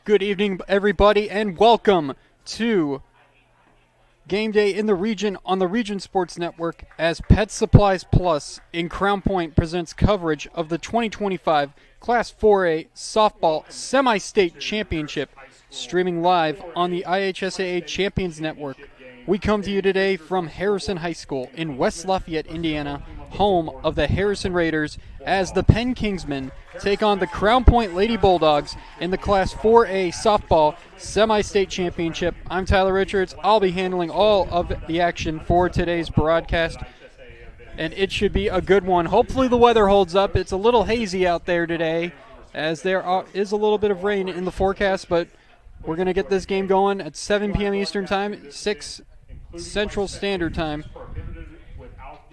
Good evening, everybody, and welcome to Game Day in the Region on the Region Sports Network as Pet Supplies Plus in Crown Point presents coverage of the 2025 Class 4A Softball Semi-State Championship, streaming live on the IHSAA Champions Network. We come to you today from Harrison High School in West Lafayette, Indiana, home of the Harrison Raiders, as the Penn Kingsmen take on the Crown Point Lady Bulldogs in the Class 4A Softball Semi-State Championship. I'm Tyler Richards. I'll be handling all of the action for today's broadcast, and it should be a good one. Hopefully the weather holds up. It's a little hazy out there today, as there is a little bit of rain in the forecast, but we're going to get this game going at 7 p.m. Eastern Time, 6 Central Standard Time.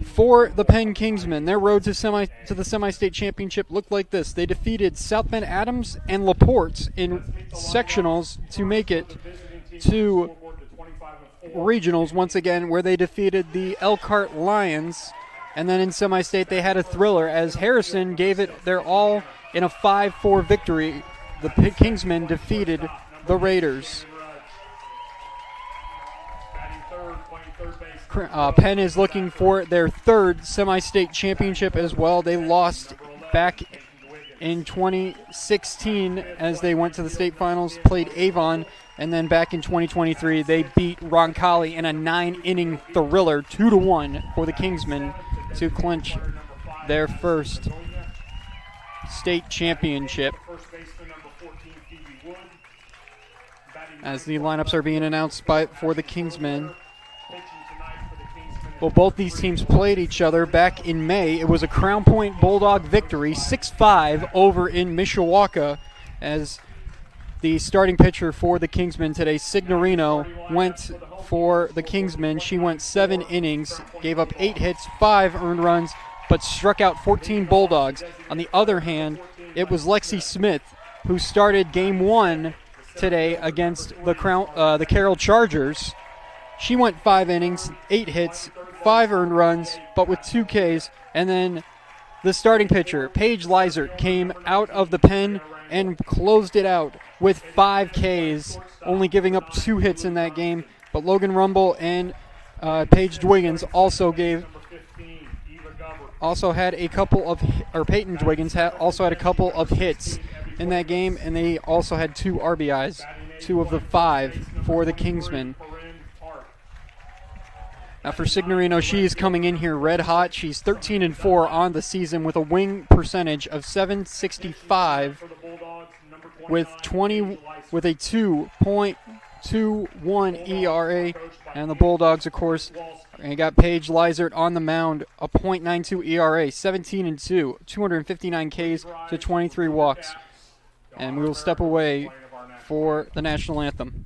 For the Penn Kingsmen, their road to the semi-state championship looked like this. They defeated South Bend Adams and LaPorte in sectionals to make it to regionals once again, where they defeated the Elkhart Lions. And then in semi-state, they had a thriller as Harrison gave it their all in a 5-4 victory. The Kingsmen defeated the Raiders. Penn is looking for their third semi-state championship as well. They lost back in 2016 as they went to the state finals, played Avon, and then back in 2023 they beat Roncalli in a 9-inning thriller, 2-1 for the Kingsmen to clinch their first state championship. As the lineups are being announced for the Kingsmen. Well, both these teams played each other back in May. It was a Crown Point Bulldog victory, 6-5 over in Mishawaka, as the starting pitcher for the Kingsmen today, Signorino, went for the Kingsmen. She went 7 innings, gave up 8 hits, 5 earned runs, but struck out 14 Bulldogs. On the other hand, it was Lexi Smith who started Game 1 today against the Carroll Chargers. She went 5 innings, 8 hits, 5 earned runs, but with 2 Ks. And then the starting pitcher, Paige Lizert, came out of the pen and closed it out with 5 Ks, only giving up 2 hits in that game. But Logan Rumble and Paige Dwiggins Peyton Dwiggins also had a couple of hits in that game, and they also had 2 RBIs, 2 of the 5 for the Kingsmen. Now for Signorino, she is coming in here red hot. She's 13-4 on the season with a win percentage of .765 with a 2.21 ERA. And the Bulldogs, of course, and got Paige Lizert on the mound, a .92 ERA, 17-2, 259 Ks to 23 walks. And we will step away for the national anthem.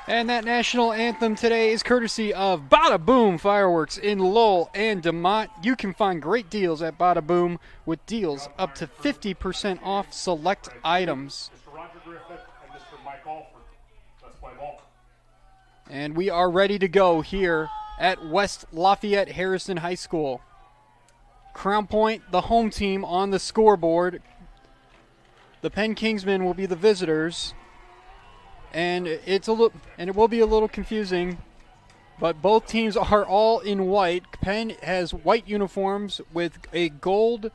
And that national anthem today is courtesy of Bada Boom Fireworks in Lowell and DeMott. You can find great deals at Bada Boom with deals up to 50% off select items. And we are ready to go here at West Lafayette Harrison High School. Crown Point, the home team, on the scoreboard. The Penn Kingsmen will be the visitors, and it will be a little confusing. But both teams are all in white. Penn has white uniforms with a gold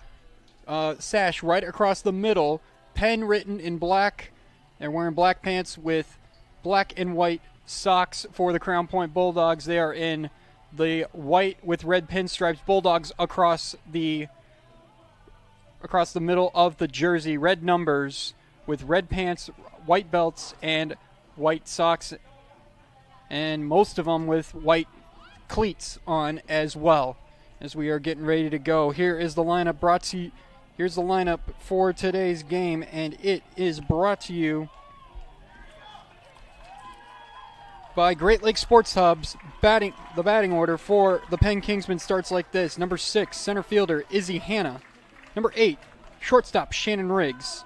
sash right across the middle. Penn written in black. They're wearing black pants with black and white socks for the Crown Point Bulldogs. They are in the white with red pinstripes. Bulldogs across the middle of the jersey. Red numbers with red pants, white belts, and white socks. And most of them with white cleats on as well, as we are getting ready to go. Here is the lineup brought to you. Here's the lineup for today's game, and it is brought to you by Great Lakes Sports Hubs. The batting order for the Penn Kingsmen starts like this. Number 6, center fielder Izzy Hanna. Number 8, shortstop Shannon Riggs.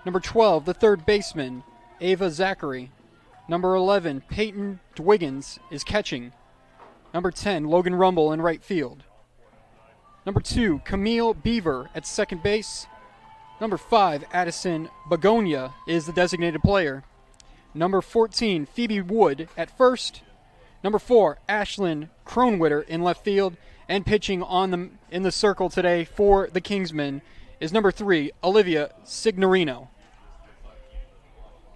Number 12, the third baseman Ava Zachary. Number 11, Peyton Dwiggins is catching. Number 10, Logan Rumble in right field. Number 2, Camille Beaver at second base. Number 5, Addison Begonia is the designated player. Number 14, Phoebe Wood at first. Number 4, Ashlyn Kronwitter in left field. And pitching in the circle today for the Kingsmen is number 3, Olivia Signorino.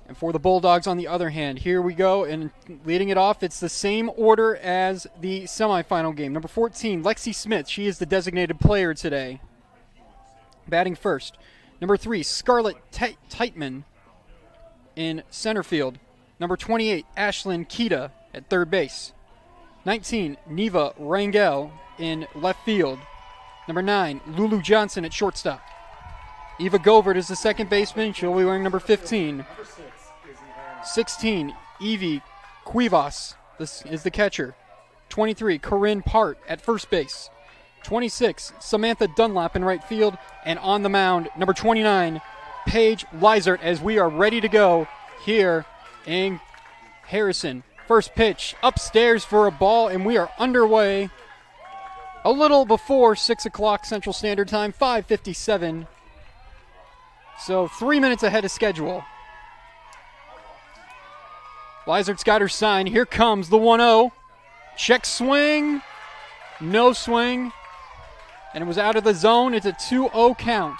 And for the Bulldogs, on the other hand, here we go, and leading it off, it's the same order as the semifinal game. Number 14, Lexi Smith. She is the designated player today, batting first. Number 3, Scarlett Teitman in center field. Number 28, Ashlyn Kita at third base. 19, Neva Rangel in left field. Number 9, Lulu Johnson at shortstop. Eva Govert is the second baseman. She'll be wearing number 15. 16, Evie Cuevas. This is the catcher. 23, Corinne Part at first base. 26, Samantha Dunlap in right field. And on the mound, number 29, Paige Lizert, as we are ready to go here in Harrison. First pitch upstairs for a ball, and we are underway a little before 6 o'clock Central Standard Time, 5:57. So 3 minutes ahead of schedule. Lizert's got her sign. Here comes the 1-0. Check swing. No swing. And it was out of the zone. It's a 2-0 count.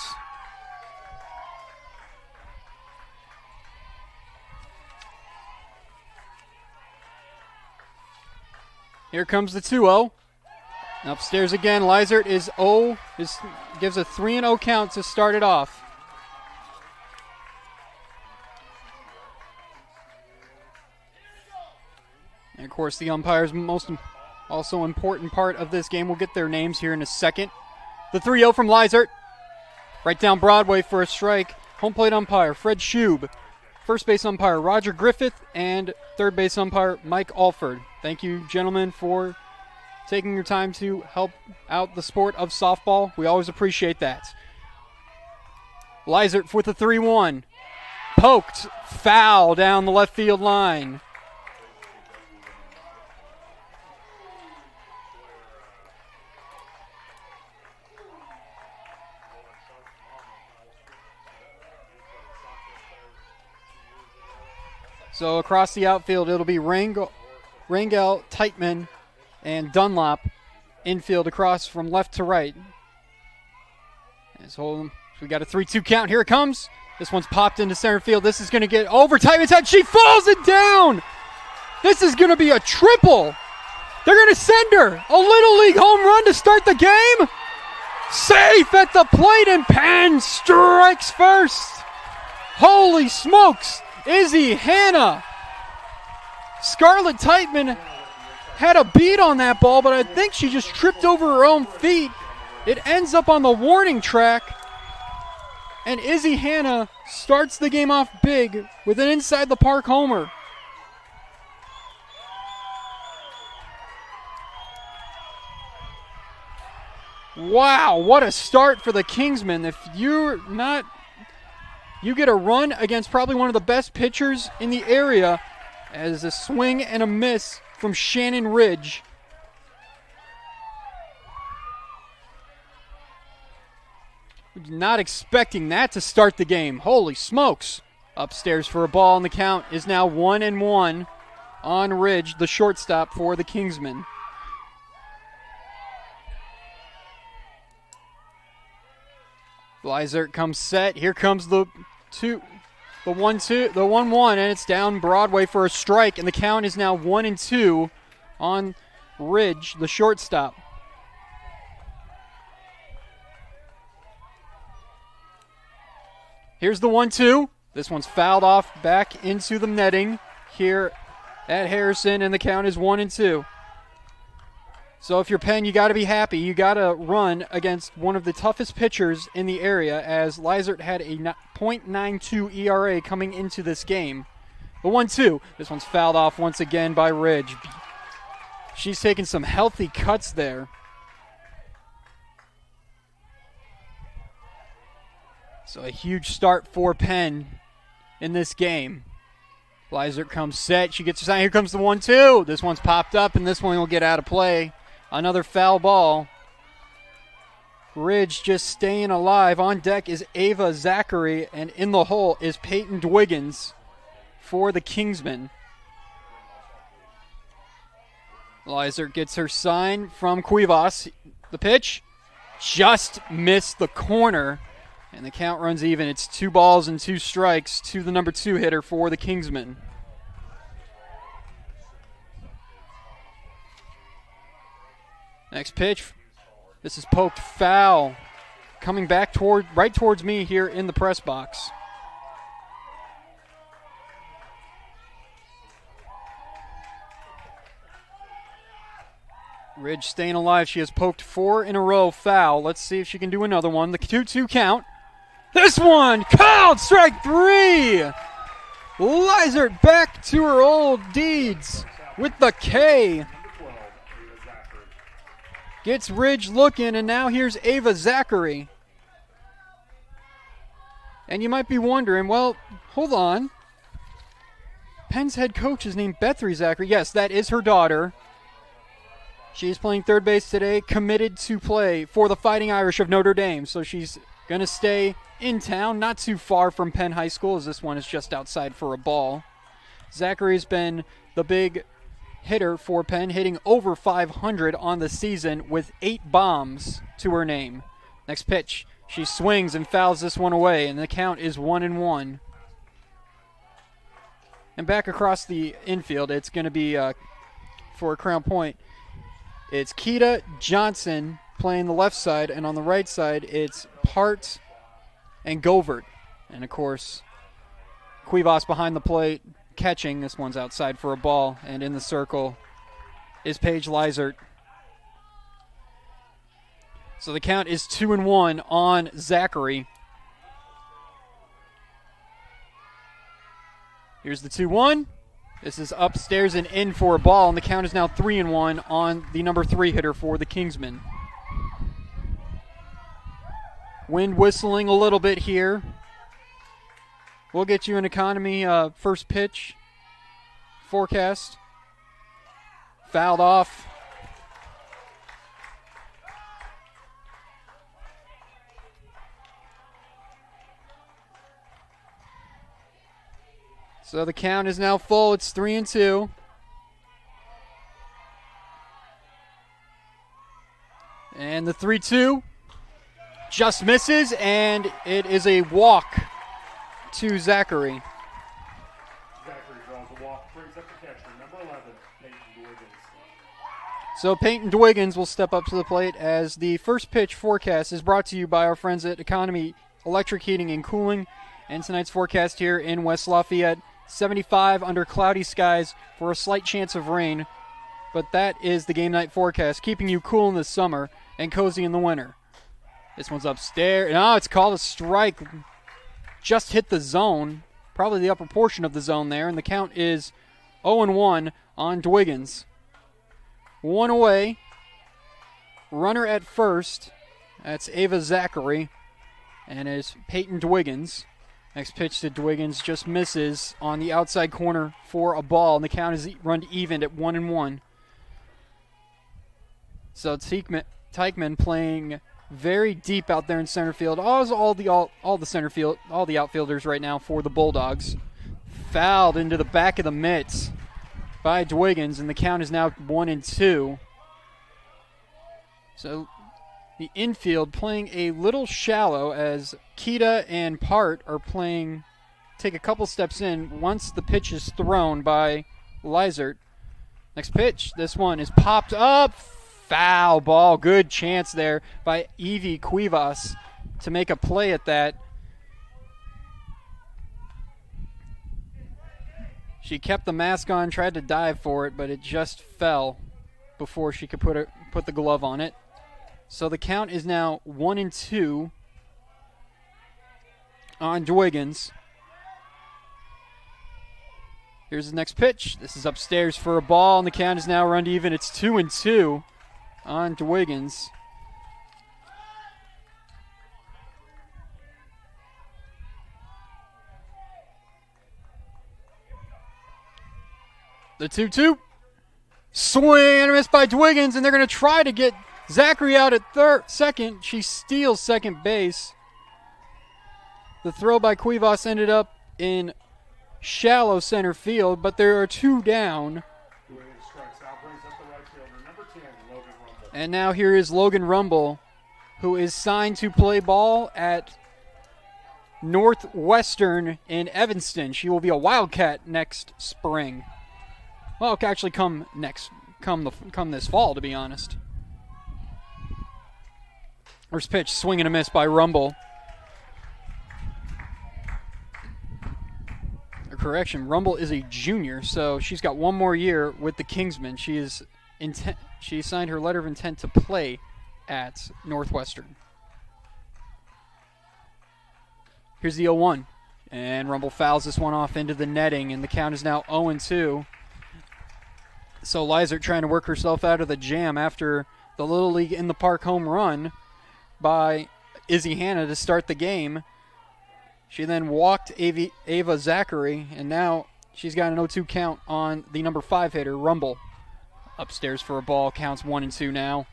Here comes the 2-0. Upstairs again. Lizert gives a 3-0 count to start it off. And of course, the umpire's most also important part of this game. We'll get their names here in a second. The 3-0 from Lizert. Right down Broadway for a strike. Home plate umpire, Fred Schub. First base umpire, Roger Griffith. And third base umpire, Mike Alford. Thank you, gentlemen, for taking your time to help out the sport of softball. We always appreciate that. Lizert with the 3-1. Poked. Foul down the left field line. So across the outfield, it'll be Rangel, Teitman, and Dunlop. Infield across from left to right. So we got a 3-2 count. Here it comes. This one's popped into center field. This is going to get over Teitman's head. She falls it down. This is going to be a triple. They're going to send her a Little League home run to start the game. Safe at the plate, and Penn strikes first. Holy smokes. Izzy Hanna. Scarlett Teitman had a beat on that ball, but I think she just tripped over her own feet. It ends up on the warning track, and Izzy Hanna starts the game off big with an inside the park homer. Wow, what a start for the Kingsmen. If you're not, you get a run against probably one of the best pitchers in the area, as a swing and a miss from Shannon Ridge. Not expecting that to start the game. Holy smokes. Upstairs for a ball, and the count is now 1-1 on Ridge, the shortstop for the Kingsmen. Lizert comes set. Here comes the 1-1, and it's down Broadway for a strike, and the count is now 1-2 on Ridge, the shortstop. Here's the 1-2. This one's fouled off back into the netting here at Harrison, and the count is 1-2. So if you're Penn, you got to be happy. You got to run against one of the toughest pitchers in the area, as Lizert had a .92 ERA coming into this game. The 1-2. This one's fouled off once again by Ridge. She's taking some healthy cuts there. So a huge start for Penn in this game. Lizert comes set. She gets her sign. Here comes the 1-2. This one's popped up, and this one will get out of play. Another foul ball. Ridge just staying alive. On deck is Ava Zachary, and in the hole is Peyton Dwiggins for the Kingsmen. Lizert gets her sign from Cuevas. The pitch just missed the corner, and the count runs even. It's 2 balls and 2 strikes to the number 2 hitter for the Kingsmen. Next pitch. This is poked foul. Coming back right towards me here in the press box. Ridge staying alive. She has poked 4 in a row foul. Let's see if she can do another one. The 2-2 count. This one called strike 3. Lizert back to her old deeds with the K. Gets Ridge looking, and now here's Ava Zachary. And you might be wondering, well, hold on. Penn's head coach is named Bethry Zachary. Yes, that is her daughter. She's playing third base today, committed to play for the Fighting Irish of Notre Dame. So she's going to stay in town, not too far from Penn High School, as this one is just outside for a ball. Zachary's been the big hitter for Penn, hitting over 500 on the season with 8 bombs to her name. Next pitch, she swings and fouls this one away, and the count is 1-1. And back across the infield, it's going to be for Crown Point. It's Keita Johnson playing the left side, and on the right side, it's Part and Govert. And, of course, Cuevas behind the plate, catching. This one's outside for a ball, and in the circle is Paige Lizert. So the count is 2-1 on Zachary. Here's the 2-1. This is upstairs and in for a ball, and the count is now 3-1 on the number 3 hitter for the Kingsmen. Wind whistling a little bit here. We'll get you an economy first pitch forecast. Fouled off. So the count is now full. It's 3-2. And the 3-2 just misses, and it is a walk to Zachary. Zachary draws a walk, brings up the catcher, number 11, Peyton Dwiggins. So Peyton Dwiggins will step up to the plate, as the first pitch forecast is brought to you by our friends at Economy Electric Heating and Cooling. And tonight's forecast here in West Lafayette, 75 under cloudy skies for a slight chance of rain. But that is the game night forecast, keeping you cool in the summer and cozy in the winter. This one's upstairs. No, it's called a strike. Just hit the zone, probably the upper portion of the zone there, and the count is 0-1 on Dwiggins. 1 away. Runner at first. That's Ava Zachary, and it's Peyton Dwiggins. Next pitch to Dwiggins just misses on the outside corner for a ball, and the count is run even at 1-1. So Teichman playing very deep out there in center field. All the center field, all the outfielders right now for the Bulldogs. Fouled into the back of the mitts by Dwiggins, and the count is now 1-2. So the infield playing a little shallow as Kita and Part are take a couple steps in once the pitch is thrown by Lizert. Next pitch, this one is popped up. Foul ball. Good chance there by Evie Cuevas to make a play at that. She kept the mask on, tried to dive for it, but it just fell before she could put the glove on it. So the count is now 1-2 on Dwiggins. Here's the next pitch. This is upstairs for a ball, and the count is now run even. It's 2-2 on Dwiggins. The 2-2. Swing and a miss by Dwiggins, and they're going to try to get Zachary out at second. She steals second base. The throw by Cuevas ended up in shallow center field, but there are two down. And now here is Logan Rumble, who is signed to play ball at Northwestern in Evanston. She will be a Wildcat next spring. Well, actually come this fall, to be honest. First pitch, swing and a miss by Rumble. Correction, Rumble is a junior, so she's got one more year with the Kingsmen. She signed her letter of intent to play at Northwestern. Here's the 0-1, and Rumble fouls this one off into the netting, and the count is now 0-2. So Lizert trying to work herself out of the jam after the Little League in the Park home run by Izzy Hanna to start the game. She then walked Ava Zachary, and now she's got an 0-2 count on the number 5 hitter, Rumble. Upstairs for a ball, counts 1-2 now.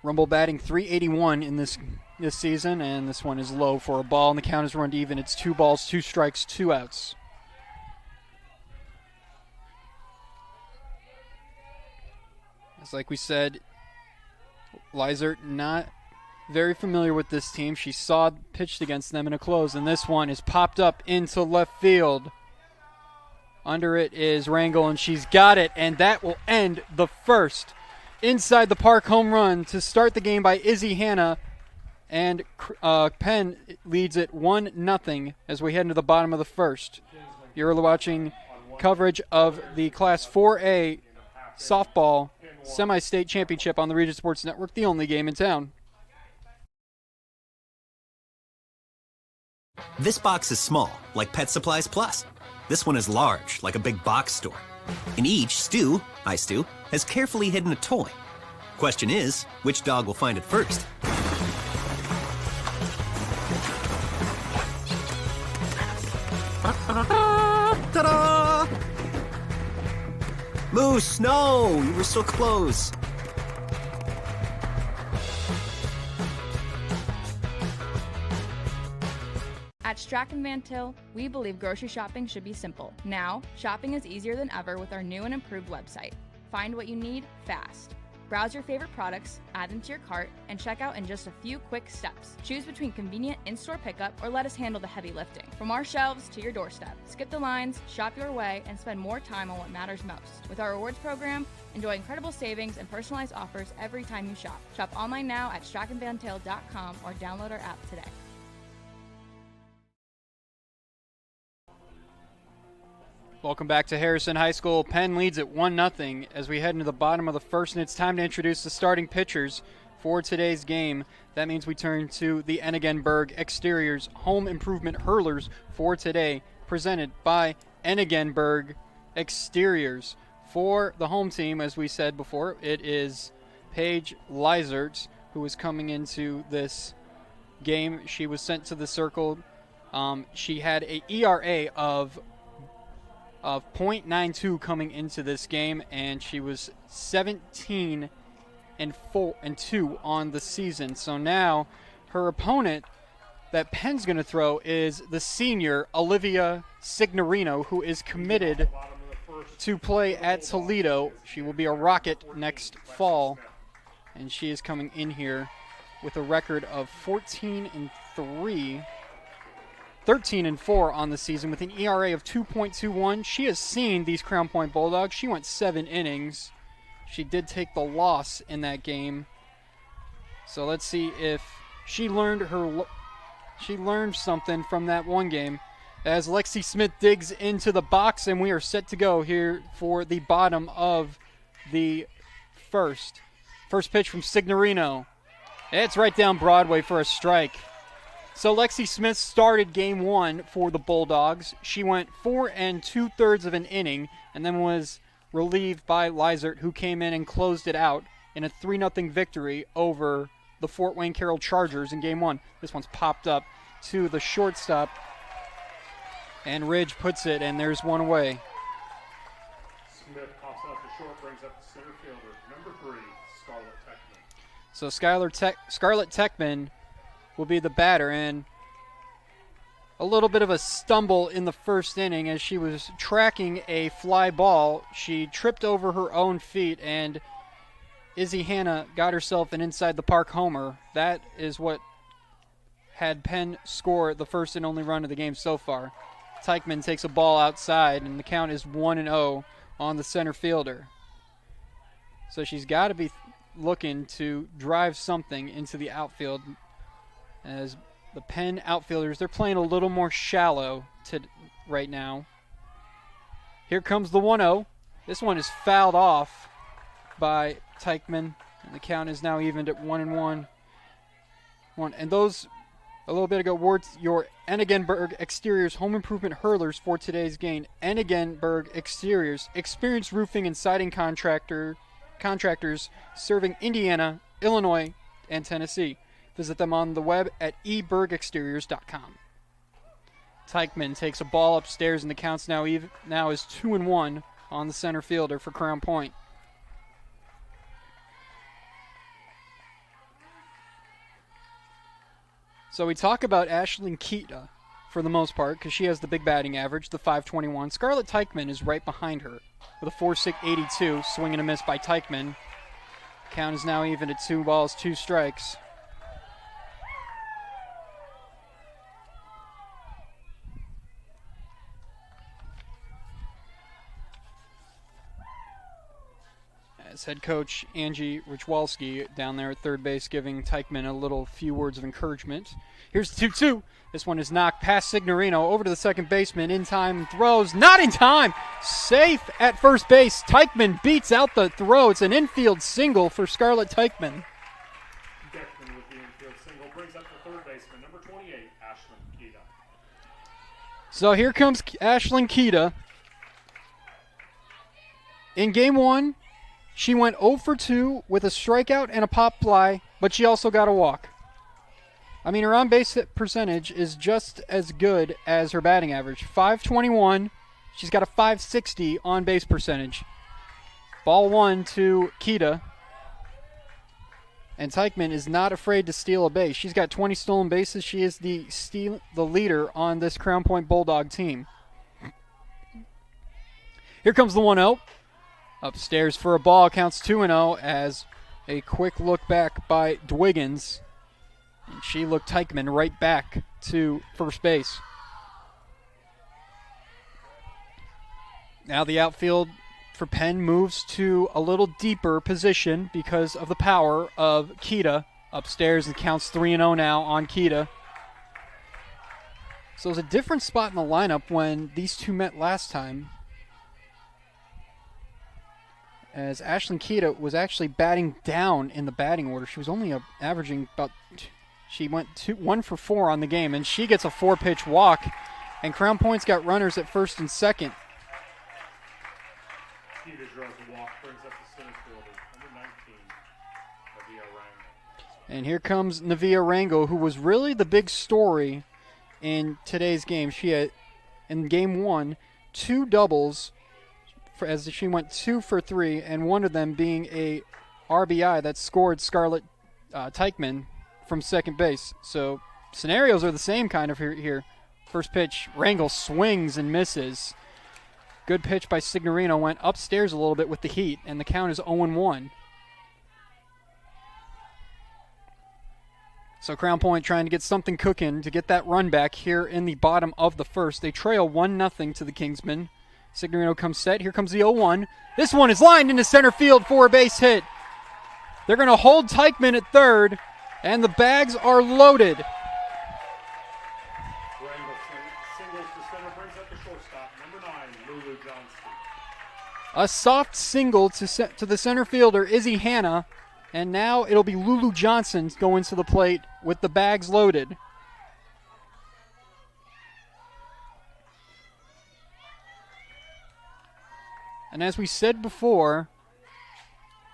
Rumble batting .381 in this season, and this one is low for a ball, and the count is run even. It's 2 balls, 2 strikes, 2 outs. As like we said, Lizert not very familiar with this team. She pitched against them in a close, and this one is popped up into left field. Under it is Rangel, and she's got it, and that will end the first inside the park home run to start the game by Izzy Hanna, and Penn leads it 1-0 as we head into the bottom of the first. You're watching coverage of the Class 4A softball semi-state championship on the Region Sports Network, the only game in town. This box is small, like Pet Supplies Plus. This one is large, like a big box store. In each, Stu, hi Stu, has carefully hidden a toy. Question is, which dog will find it first? Ta-da! Moose, no! You were so close. At Strachan Van Til, we believe grocery shopping should be simple. Now, shopping is easier than ever with our new and improved website. Find what you need fast. Browse your favorite products, add them to your cart, and check out in just a few quick steps. Choose between convenient in-store pickup or let us handle the heavy lifting. From our shelves to your doorstep. Skip the lines, shop your way, and spend more time on what matters most. With our rewards program, enjoy incredible savings and personalized offers every time you shop. Shop online now at strachanvantil.com or download our app today. Welcome back to Harrison High School. Penn leads at 1-0 as we head into the bottom of the first, and it's time to introduce the starting pitchers for today's game. That means we turn to the Enigenberg Exteriors Home Improvement Hurlers for today, presented by Enigenberg Exteriors. For the home team, as we said before, it is Paige Lizert, who is coming into this game. She was sent to the circle She had a ERA of .92 coming into this game, and she was 17-2 on the season. So now her opponent that Penn's going to throw is the senior Olivia Signorino, who is committed to play at Toledo. She will be a Rocket next fall, and she is coming in here with a record of 13-4 on the season with an ERA of 2.21. She has seen these Crown Point Bulldogs. She went 7 innings. She did take the loss in that game. So let's see if she learned something from that one game. As Lexi Smith digs into the box, and we are set to go here for the bottom of the first. First pitch from Signorino. It's right down Broadway for a strike. So Lexi Smith started game 1 for the Bulldogs. She went 4 2/3 of an inning and then was relieved by Lizert, who came in and closed it out in a 3-0 victory over the Fort Wayne Carroll Chargers in game 1. This one's popped up to the shortstop, and Ridge puts it, and there's one away. Smith pops out to short, brings up the center fielder, number 3, Scarlett Techman. So Scarlett Techman will be the batter, and a little bit of a stumble in the first inning as she was tracking a fly ball. She tripped over her own feet, and Izzy Hanna got herself an inside the park homer. That is what had Penn score the first and only run of the game so far. Teichman takes a ball outside, and the count is 1-0 on the center fielder. So she's got to be looking to drive something into the outfield, as the Penn outfielders, they're playing a little more shallow right now. Here comes the 1-0. This one is fouled off by Teichman, and the count is now evened at 1-1. And those, a little bit ago, were your Enigenberg Exteriors home improvement hurlers for today's game. Enigenberg Exteriors, experienced roofing and siding contractors serving Indiana, Illinois, and Tennessee. Visit them on the web at ebergexteriors.com. Teichman takes a ball upstairs, and the count's now is 2-1 on the center fielder for Crown Point. So we talk about Ashlyn Keita for the most part because she has the big batting average, the .521. Scarlett Teichman is right behind her with a .482, swing and a miss by Teichman. Count is now even at 2 balls, 2 strikes. As head coach Angie Richwalski down there at third base giving Teichman a few words of encouragement. Here's the 2-2. This one is knocked past Signorino over to the second baseman. In time, throws. Not in time. Safe at first base. Teichman beats out the throw. It's an infield single for Scarlett Teichman. Deckman with the infield single brings up the third baseman, number 28, Ashlyn Keita. So here comes Ashlyn Keita. In game 1, she went 0 for 2 with a strikeout and a pop fly, but she also got a walk. I mean, her on-base percentage is just as good as her batting average. .521. She's got a .560 on-base percentage. Ball 1 to Keita. And Teichman is not afraid to steal a base. She's got 20 stolen bases. She is the leader on this Crown Point Bulldog team. Here comes the 1-0. Upstairs for a ball, counts 2-0 as a quick look back by Dwiggins. And she looked Teichman right back to first base. Now the outfield for Penn moves to a little deeper position because of the power of Keita. Upstairs and counts 3-0 now on Keita. So it was a different spot in the lineup when these two met last time, as Ashlyn Keita was actually batting down in the batting order. She was only averaging about, she went 1 for 4 on the game, and she gets a 4-pitch walk, and Crown Point's got runners at first and second. Keita draws a walk, brings up the center fielder, number 19, Navia Rango. And here comes Navia Rango, who was really the big story in today's game. She had, in game 1, 2 doubles as she went 2 for 3, and one of them being a RBI that scored Scarlett Teichman from second base. So scenarios are the same kind of here. First pitch, Rangel swings and misses. Good pitch by Signorino, went upstairs a little bit with the heat, and the count is 0-1. So Crown Point trying to get something cooking to get that run back here in the bottom of the first. They trail 1-0 to the Kingsmen. Signorino comes set. Here comes the 0-1. This one is lined into center field for a base hit. They're going to hold Teichman at third, and the bags are loaded. Singles to center brings up the shortstop, number 9, Lulu Johnston. A soft single to the center fielder, Izzy Hanna, and now it'll be Lulu Johnson going to the plate with the bags loaded. And as we said before,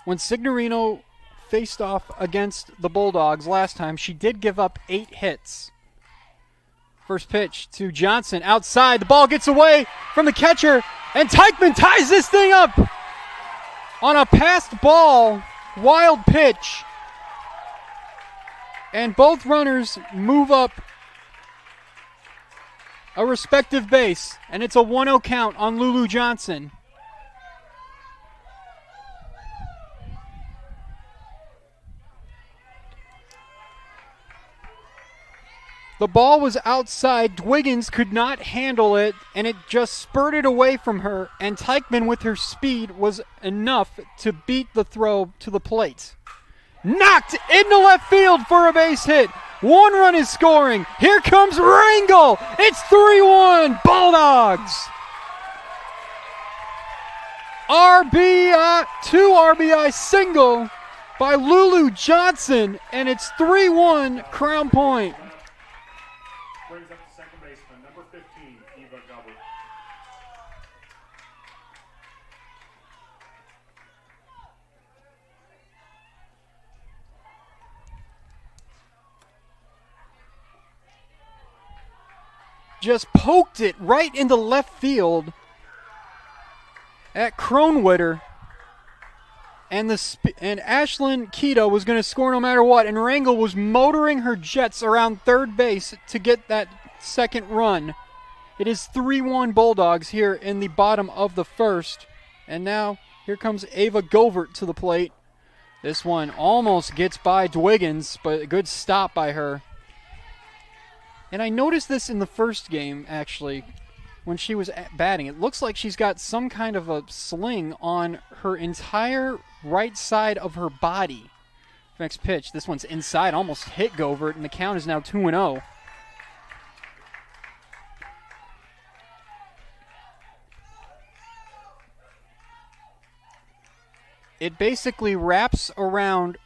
when Signorino faced off against the Bulldogs last time, she did give up 8 hits. First pitch to Johnson outside. The ball gets away from the catcher, and Teichman ties this thing up on a passed ball. Wild pitch. And both runners move up a respective base, and it's a 1-0 count on Lulu Johnson. The ball was outside. Dwiggins could not handle it, and it just spurted away from her, and Teichman with her speed was enough to beat the throw to the plate. Knocked into left field for a base hit. 1 run is scoring. Here comes Rangel. It's 3-1 Bulldogs. RBI, 2 RBI single by Lulu Johnson, and it's 3-1 Crown Point. Brings up the second baseman, number 15, Eva Gobert. Just poked it right into left field at Kronwitter. And Ashlyn Keto was going to score no matter what, and Rangel was motoring her jets around third base to get that second run. It is 3-1 Bulldogs here in the bottom of the first. And now here comes Ava Govert to the plate. This one almost gets by Dwiggins, but a good stop by her. And I noticed this in the first game, actually, when she was batting. It looks like she's got some kind of a sling on her entire right side of her body. Next pitch. This one's inside, almost hit Govert, and the count is now 2-0. It basically wraps around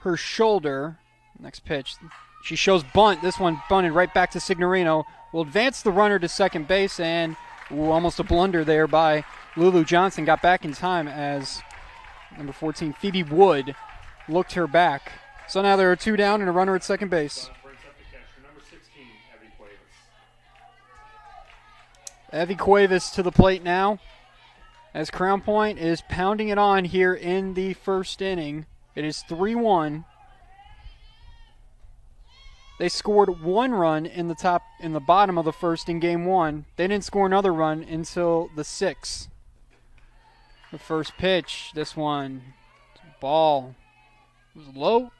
her shoulder. Next pitch. She shows bunt. This one bunted right back to Signorino. Will advance the runner to second base, and almost a blunder there by Lulu Johnson. Got back in time as number 14, Phoebe Wood, looked her back. So now there are 2 down and a runner at second base. Brings up the catcher, number 16, Evie Cuevas. Evie Cuevas to the plate now, as Crown Point is pounding it on here in the first inning. It is 3-1. They scored 1 run in the bottom of the first in game 1. They didn't score another run until the 6th. The first pitch, this one, ball was low.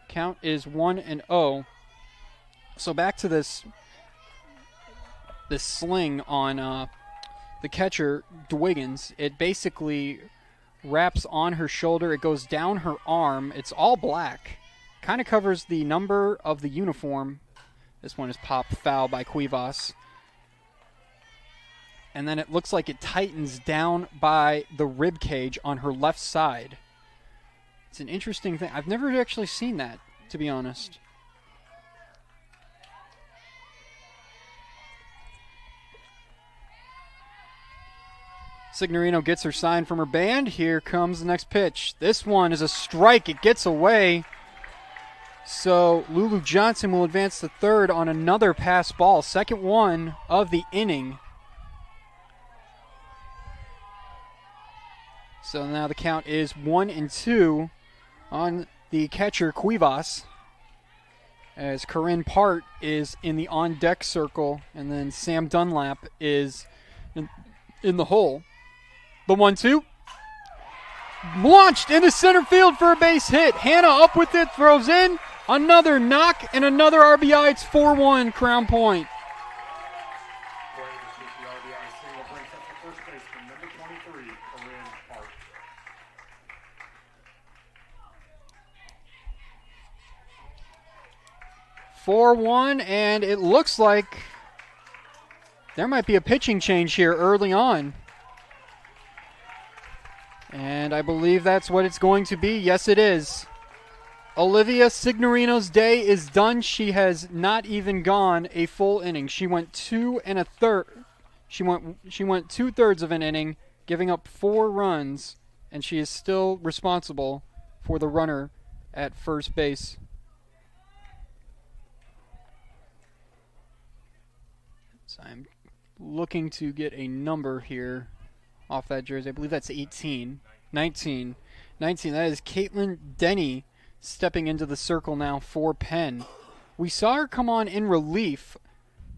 Count is 1-0. So back to this sling on the catcher, Dwiggins. It basically wraps on her shoulder. It goes down her arm. It's all black. Kind of covers the number of the uniform. This one is popped foul by Cuevas. And then it looks like it tightens down by the rib cage on her left side. It's an interesting thing. I've never actually seen that, to be honest. Signorino gets her sign from her band. Here comes the next pitch. This one is a strike. It gets away. So Lulu Johnson will advance to third on another pass ball. Second one of the inning. So now the count is 1-2 on the catcher, Cuevas, as Corinne Part is in the on-deck circle, and then Sam Dunlap is in the hole. The 1-2. Launched into center field for a base hit. Hannah up with it, throws in. Another knock and another RBI. It's 4-1 Crown Point. Cuevas with the RBI single brings up the first baseman, number 23, Corinne Park. 4-1, and it looks like there might be a pitching change here early on. And I believe that's what it's going to be. Yes, it is. Olivia Signorino's day is done. She has not even gone a full inning. She went 2 1/3. She went 2/3 of an inning, giving up 4 runs, and she is still responsible for the runner at first base. So I'm looking to get a number here off that jersey. I believe that's 18. 19. That is Caitlin Denny stepping into the circle now for Penn. We saw her come on in relief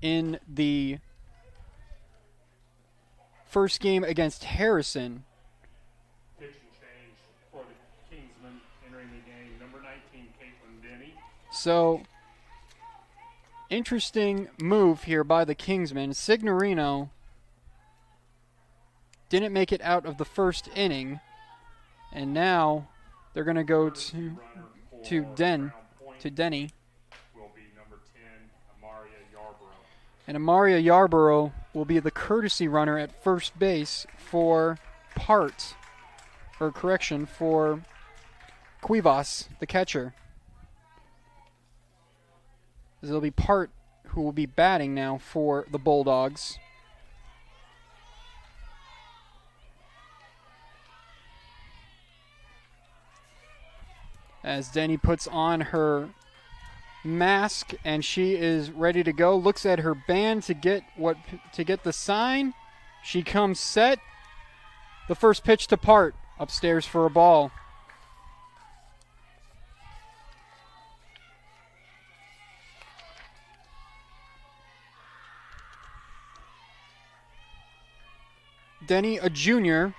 in the first game against Harrison. Pitching change for the Kingsmen entering the game, number 19, Caitlin Denny. So, interesting move here by the Kingsmen. Signorino didn't make it out of the first inning, and now they're going to go to Denny. Will be number 10, Amaria Yarborough. And Amaria Yarborough will be the courtesy runner at first base for for Cuevas, the catcher. It'll be Part who will be batting now for the Bulldogs. As Denny puts on her mask and she is ready to go, looks at her band to get the sign. She comes set. The first pitch to Part, upstairs for a ball. Denny, a junior.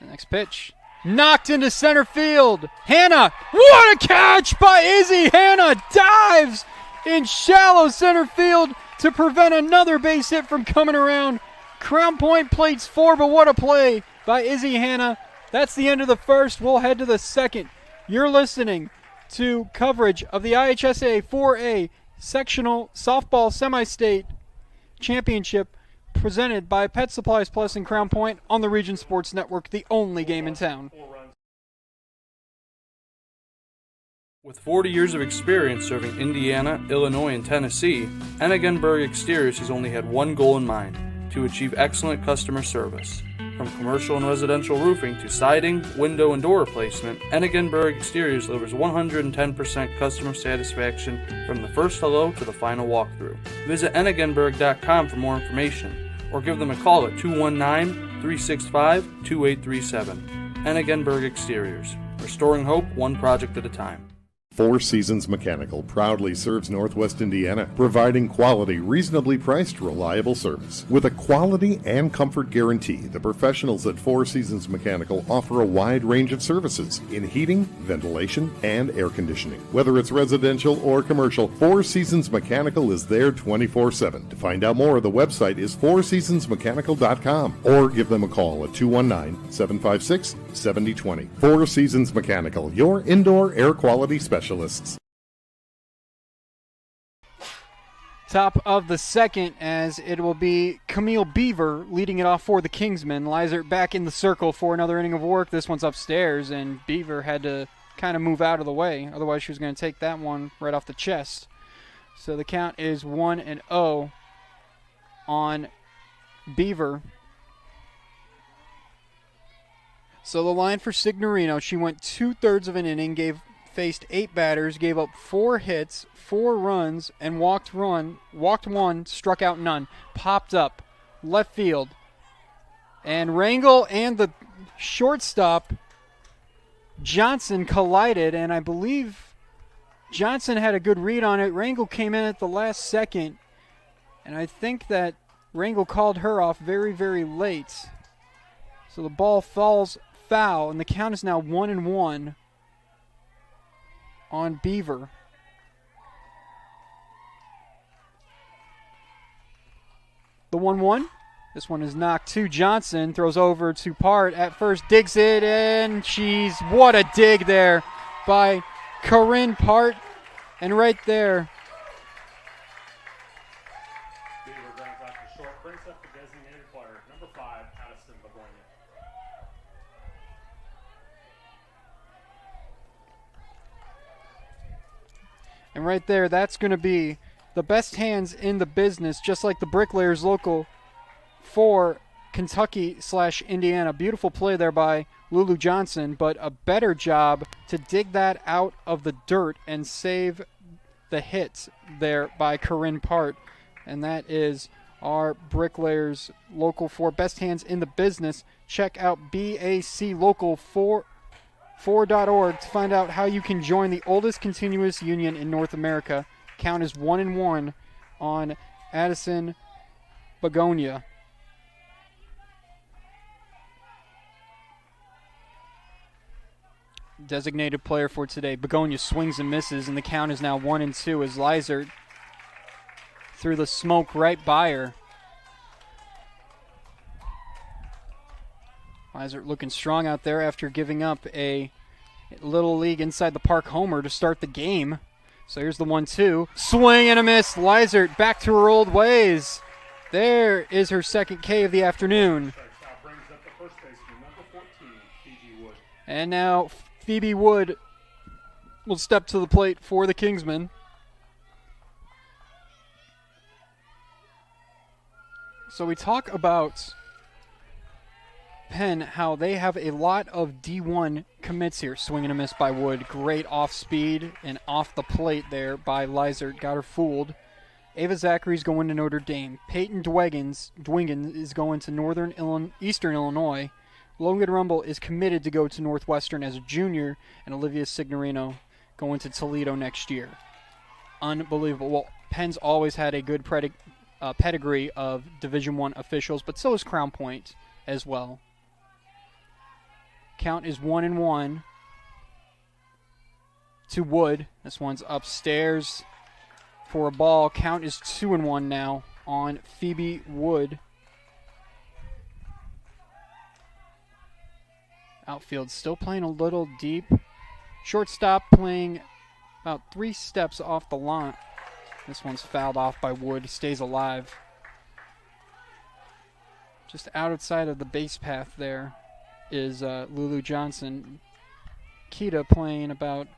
The next pitch. Knocked into center field. Hannah, what a catch by Izzy. Hannah dives in shallow center field to prevent another base hit from coming around. Crown Point plates 4, but what a play by Izzy Hannah. That's the end of the first. We'll head to the second. You're listening to coverage of the IHSA 4A Sectional Softball Semi-State Championship presented by Pet Supplies Plus in Crown Point on the Region Sports Network, the only game in town. With 40 years of experience serving Indiana, Illinois, and Tennessee, Enigenberg Exteriors has only had one goal in mind: to achieve excellent customer service. From commercial and residential roofing to siding, window, and door replacement, Enigenberg Exteriors delivers 110% customer satisfaction from the first hello to the final walkthrough. Visit enigenberg.com for more information, or give them a call at 219-365-2837. Enigenberg Exteriors, restoring hope one project at a time. Four Seasons Mechanical proudly serves Northwest Indiana, providing quality, reasonably priced, reliable service. With a quality and comfort guarantee, the professionals at Four Seasons Mechanical offer a wide range of services in heating, ventilation, and air conditioning. Whether it's residential or commercial, Four Seasons Mechanical is there 24/7. To find out more, the website is fourseasonsmechanical.com, or give them a call at 219-756-7020. Four Seasons Mechanical, your indoor air quality specialist. Top of the second, as it will be Camille Beaver leading it off for the Kingsmen. Lizer back in the circle for another inning of work. This one's upstairs, and Beaver had to kind of move out of the way. Otherwise, she was going to take that one right off the chest. So the count is 1-0 on Beaver. So the line for Signorino, she went 2/3 of an inning, gave faced 8 batters, gave up 4 hits, 4 runs, and walked 1, struck out none. Popped up, left field. And Rangel and the shortstop, Johnson, collided, and I believe Johnson had a good read on it. Rangel came in at the last second, and I think that Rangel called her off very, very late. So the ball falls foul, and the count is now 1-1 on Beaver. The 1-1. This one is knocked to Johnson, throws over to Part at first, digs it, and what a dig there by Corinne Part. And right there, Beaver grounds out to short, brings up the designated player, number 5, Addison Begonia. and right there, that's going to be the best hands in the business, just like the Bricklayers local for Kentucky/Indiana. Beautiful play there by Lulu Johnson, but a better job to dig that out of the dirt and save the hit there by Corinne Part. And that is our Bricklayers local for best hands in the business. Check out baclocal4.org to find out how you can join the oldest continuous union in North America. Count is 1-1 on Addison Begonia. Designated player for today, Begonia swings and misses, and the count is now 1-2 as Lizard threw the smoke right by her. Lizard looking strong out there after giving up a Little League inside the park homer to start the game. So here's the 1-2. Swing and a miss. Lizard back to her old ways. There is her second K of the afternoon. Brings up the first baseman, number 14, Phoebe Wood. And now Phoebe Wood will step to the plate for the Kingsmen. So we talk about Penn, how they have a lot of D1 commits here. Swing and a miss by Wood. Great off speed and off the plate there by Lizard. Got her fooled. Ava Zachary's going to Notre Dame. Peyton Dwingan is going to Eastern Illinois. Logan Rumble is committed to go to Northwestern as a junior, and Olivia Signorino going to Toledo next year. Unbelievable. Well, Penn's always had a good pedigree of Division I officials, but so is Crown Point as well. Count is 1-1 to Wood. This one's upstairs for a ball. Count is 2-1 now on Phoebe Wood. Outfield still playing a little deep. Shortstop playing about 3 steps off the line. This one's fouled off by Wood. Stays alive. Just outside of the base path there is Lulu Johnson. Kita playing about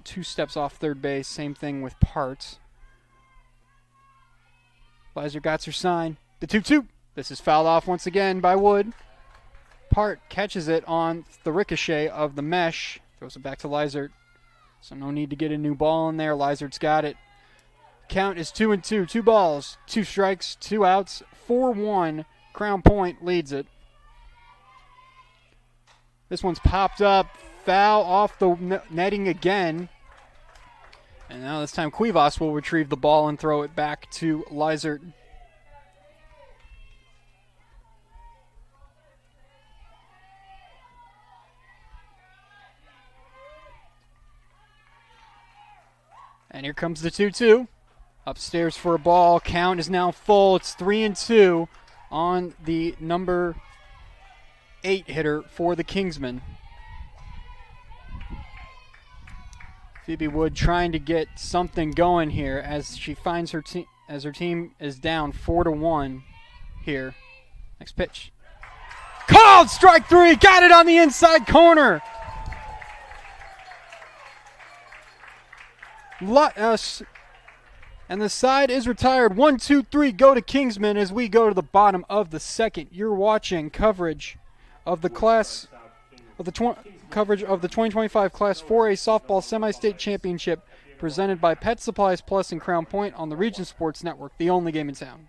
2 steps off third base. Same thing with Parts. Lizer got her sign. The 2-2. This is fouled off once again by Wood. Part catches it on the ricochet of the mesh. Throws it back to Lizard. So no need to get a new ball in there. Lizard's got it. Count is 2-2. 2 balls, 2 strikes, 2 outs. 4-1. Crown Point leads it. This one's popped up. Foul off the netting again. And now this time Cuevas will retrieve the ball and throw it back to Lizard. And here comes the 2-2. Upstairs for a ball. Count is now full. It's 3-2 on the number 8 hitter for the Kingsmen. Phoebe Wood trying to get something going here as she finds her team as her team is down 4-1 here. Next pitch. Called strike 3. Got it on the inside corner. And the side is retired. 1, 2, 3, go to Kingsmen as we go to the bottom of the second. You're watching coverage of the class coverage of the 2025 Class 4A Softball Semi-State Championship presented by Pet Supplies Plus in Crown Point on the Region Sports Network, the only game in town.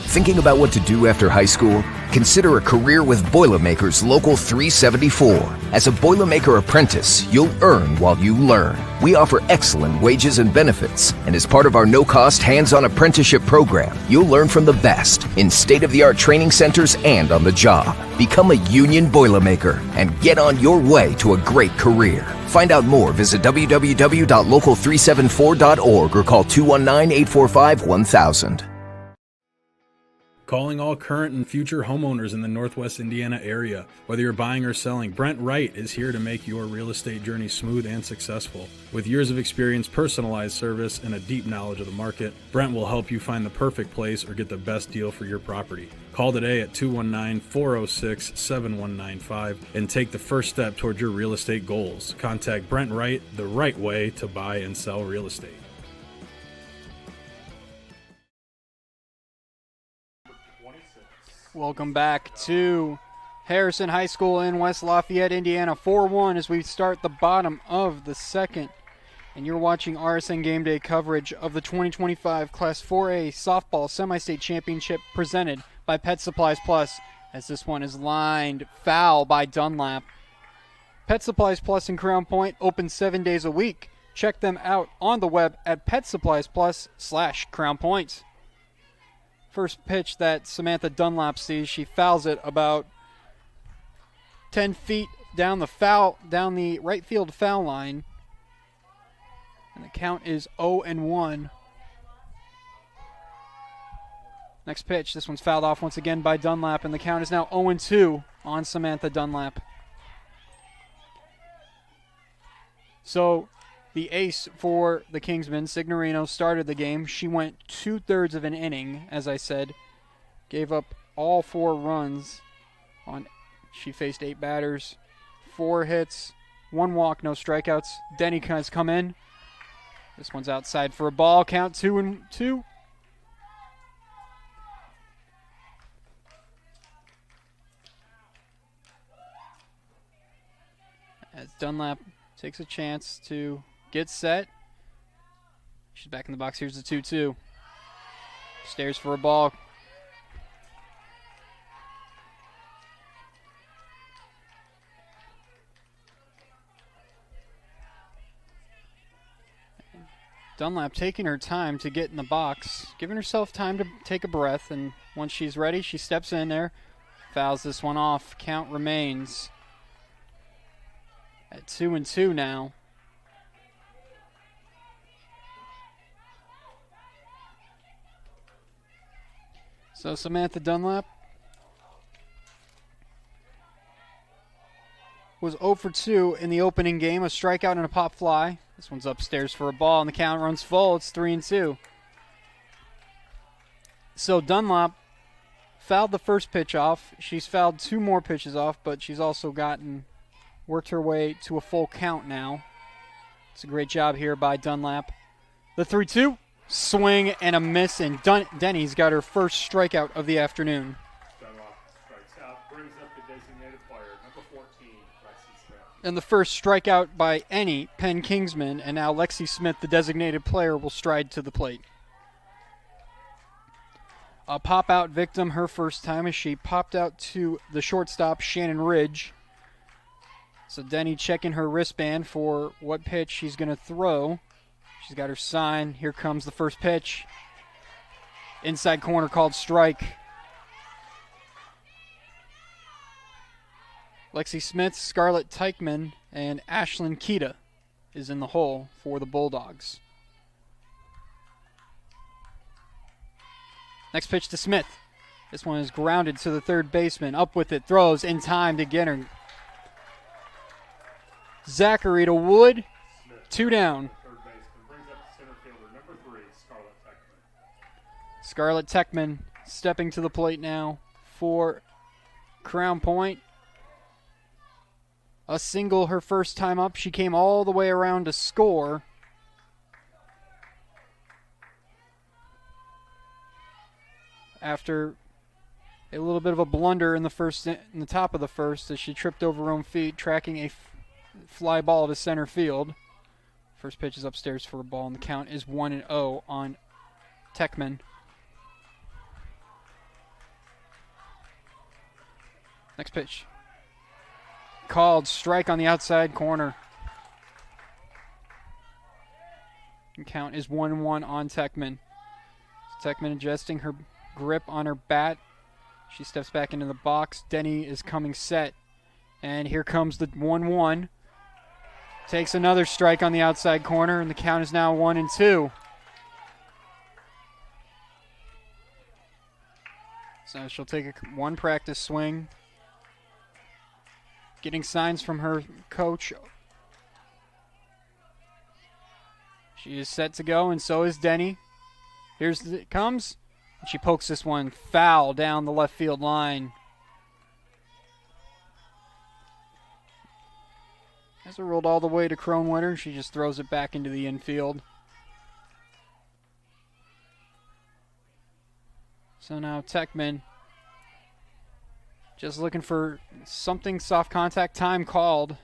Thinking about what to do after high school? Consider a career with Boilermakers Local 374. As a Boilermaker apprentice, you'll earn while you learn. We offer excellent wages and benefits, and as part of our no-cost hands-on apprenticeship program, you'll learn from the best in state-of-the-art training centers and on the job. Become a union Boilermaker and get on your way to a great career. Find out more, visit www.local374.org or call 219-845-1000. Calling all current and future homeowners in the Northwest Indiana area. Whether you're buying or selling, Brent Wright is here to make your real estate journey smooth and successful. With years of experience, personalized service, and a deep knowledge of the market, Brent will help you find the perfect place or get the best deal for your property. Call today at 219-406-7195 and take the first step toward your real estate goals. Contact Brent Wright, the right way to buy and sell real estate. Welcome back to Harrison High School in West Lafayette, Indiana. 4-1 as we start the bottom of the second. And you're watching RSN Game Day coverage of the 2025 Class 4A Softball Semi-State Championship presented by Pet Supplies Plus, as this one is lined foul by Dunlap. Pet Supplies Plus in Crown Point, open 7 days a week. Check them out on the web at PetSuppliesPlus/Crown Point. First pitch that Samantha Dunlap sees, she fouls it about 10 feet down the right field foul line. And the count is 0-1. Next pitch, this one's fouled off once again by Dunlap, and the count is now 0-2 on Samantha Dunlap. So the ace for the Kingsmen, Signorino, started the game. She went 2/3 of an inning, as I said. Gave up all 4 runs. She faced 8 batters, 4 hits, 1 walk, no strikeouts. Denny has come in. This one's outside for a ball. Count 2-2. As Dunlap takes a chance to get set. She's back in the box. Here's the 2-2. Stares for a ball. Dunlap taking her time to get in the box, giving herself time to take a breath, and once she's ready, she steps in there, fouls this one off. Count remains at 2-2 now. So Samantha Dunlap was 0 for 2 in the opening game, a strikeout and a pop fly. This one's upstairs for a ball, and the count runs full. It's 3-2. So Dunlap fouled the first pitch off. She's fouled 2 more pitches off, but she's also worked her way to a full count now. It's a great job here by Dunlap. The 3-2. Swing and a miss, and Denny's got her first strikeout of the afternoon. Dunlop strikes out, brings up the designated player, number 14, Lexi Smith. And the first strikeout by any Penn Kingsman, and now Lexi Smith, the designated player, will stride to the plate. A pop-out victim her first time as she popped out to the shortstop, Shannon Ridge. So Denny checking her wristband for what pitch she's going to throw. She's got her sign. Here comes the first pitch. Inside corner called strike. Lexi Smith, Scarlett Teichman, and Ashlyn Keita is in the hole for the Bulldogs. Next pitch to Smith. This one is grounded to the third baseman. Up with it, throws in time to get her. Zachary to Wood. 2 down. Third baseman brings up center fielder, number 3, Scarlett Teichman. Scarlett Teichman stepping to the plate now for Crown Point. A single her first time up. She came all the way around to score. After a little bit of a blunder in the top of the first as she tripped over her own feet, tracking a fly ball to center field. First pitch is upstairs for a ball, and the count is 1-0 on Techman. Next pitch. Called strike on the outside corner. And count is 1-1 on Techman. Techman adjusting her grip on her bat. She steps back into the box. Denny is coming set. And here comes the 1-1. Takes another strike on the outside corner, and the count is now 1-2. So she'll take one practice swing. Getting signs from her coach. She is set to go, and so is Denny. It comes. And she pokes this one foul down the left field line. As it rolled all the way to Kronwitter, she just throws it back into the infield. So now Techman just looking for something soft contact time called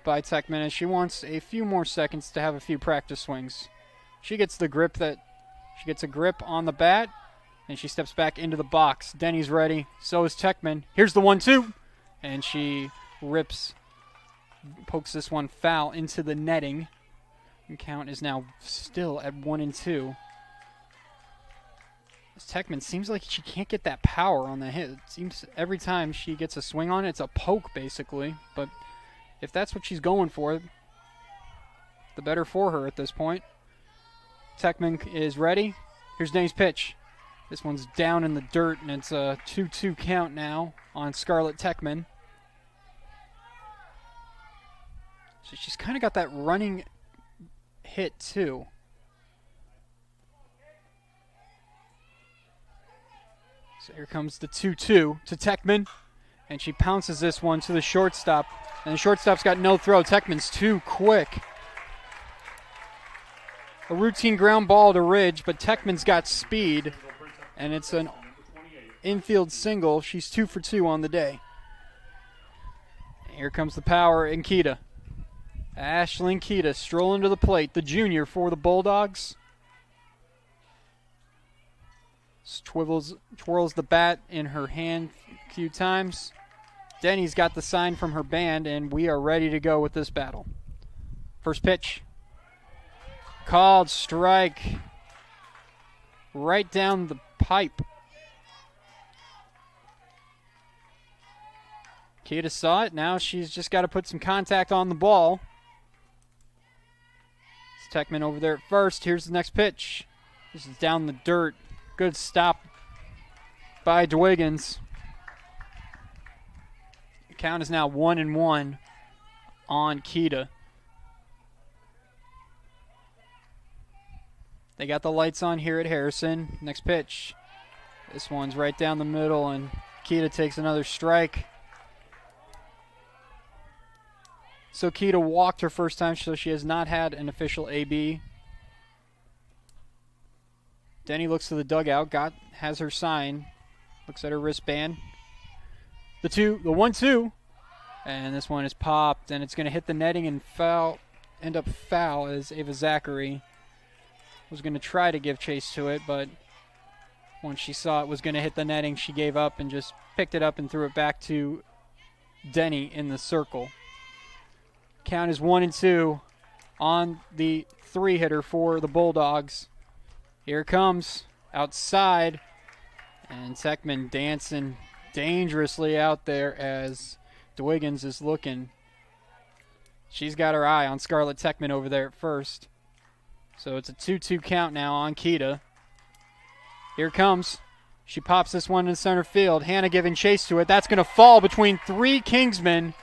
by Techman, as she wants a few more seconds to have a few practice swings. She gets a grip on the bat, and she steps back into the box. Denny's ready. So is Techman. Here's the 1-2, and she pokes this one foul into the netting. And count is now still at 1-2. Techman seems like she can't get that power on the hit. It seems every time she gets a swing on it, it's a poke basically. But if that's what she's going for, the better for her at this point. Techman is ready. Here's Denny's pitch. This one's down in the dirt, and it's a 2-2 count now on Scarlett Techman. So she's kind of got that running hit too. So here comes the 2-2 to Techman, and she pounces this one to the shortstop, and the shortstop's got no throw. Techman's too quick. A routine ground ball to Ridge, but Techman's got speed, and it's an infield single. She's 2 for 2 on the day. And here comes the power in Kita. Ashlyn Kita strolling to the plate, the junior for the Bulldogs. Twirls the bat in her hand a few times. Denny's got the sign from her band, and we are ready to go with this battle. First pitch. Called strike. Right down the pipe. Kita saw it. Now she's just got to put some contact on the ball. It's Techman over there at first. Here's the next pitch. This is down the dirt. Good stop by Dwiggins. The count is now 1-1 on Kita. They got the lights on here at Harrison. Next pitch. This one's right down the middle, and Kita takes another strike. So Kita walked her first time, so she has not had an official AB. Denny looks to the dugout, has her sign, looks at her wristband. The 1-2, and this one is popped, and it's going to hit the netting and end up foul as Ava Zachary was going to try to give chase to it, but once she saw it was going to hit the netting, she gave up and just picked it up and threw it back to Denny in the circle. Count is 1-2 on the 3-hitter for the Bulldogs. Here it comes, outside, and Techman dancing dangerously out there as Dwiggins is looking. She's got her eye on Scarlett Techman over there at first. So it's a 2-2 count now on Kita. Here it comes. She pops this one in center field. Hannah giving chase to it. That's going to fall between 3 Kingsmen.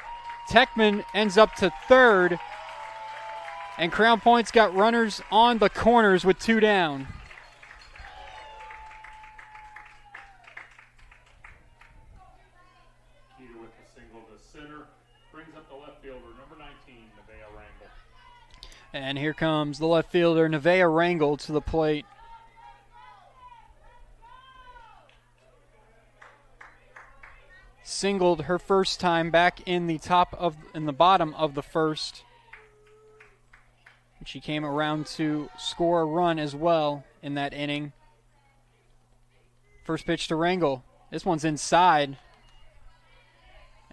Techman ends up to third. And Crown Point's got runners on the corners with 2 down. And here comes the left fielder, Nevaeh Rangel, to the plate. singled her first time back in the bottom of the first. She came around to score a run as well in that inning. First pitch to Rangel. This one's inside.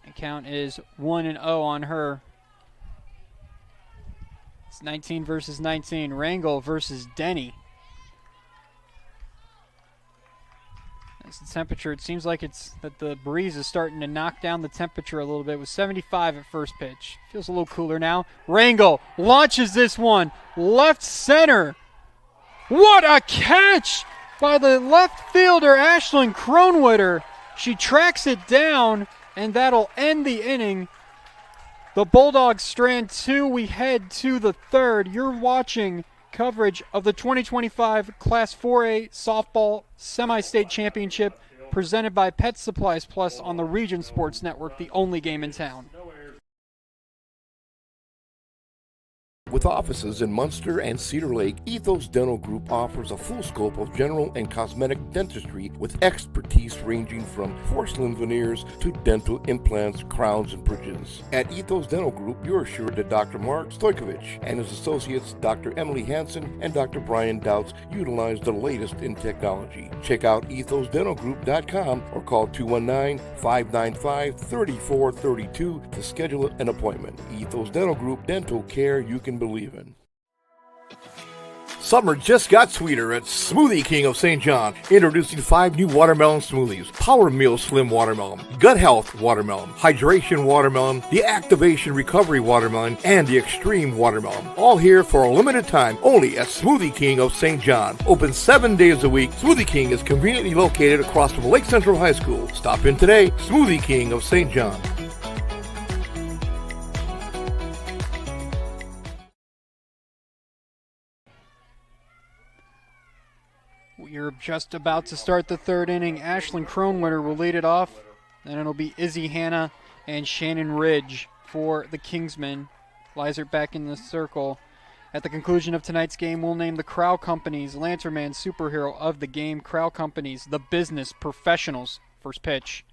The count is 1-0 on her. It's 19 versus 19. Rangel versus Denny. As the temperature, it seems like that the breeze is starting to knock down the temperature a little bit. It was 75 at first pitch. Feels a little cooler now. Rangel launches this one. Left center. What a catch by the left fielder, Ashlyn Kronwitter. She tracks it down, and that'll end the inning. The Bulldogs strand 2. We head to the third. You're watching coverage of the 2025 Class 4A Softball Semi-State Championship presented by Pet Supplies Plus on the Region Sports Network, the only game in town. With offices in Munster and Cedar Lake, Ethos Dental Group offers a full scope of general and cosmetic dentistry with expertise ranging from porcelain veneers to dental implants, crowns, and bridges. At Ethos Dental Group, you're assured that Dr. Mark Stojkovic and his associates, Dr. Emily Hansen and Dr. Brian Douts, utilize the latest in technology. Check out ethosdentalgroup.com or call 219-595-3432 to schedule an appointment. Ethos Dental Group, dental care you can believe in. Summer just got sweeter at Smoothie King of St. John, introducing 5 new watermelon smoothies: Power Meal Slim Watermelon, Gut Health Watermelon, Hydration Watermelon, the Activation Recovery Watermelon, and the Extreme Watermelon. All here for a limited time only at Smoothie King of St. John. Open 7 days a week, Smoothie King is conveniently located across from Lake Central High School. Stop in today, Smoothie King of St. John. You're just about to start the third inning. Ashlyn Kronwitter will lead it off. Then it'll be Izzy Hanna and Shannon Ridge for the Kingsmen. Lizert back in the circle. At the conclusion of tonight's game, we'll name the Crow Companies Lantern Man Superhero of the game. Crow Companies, the business professionals. First pitch.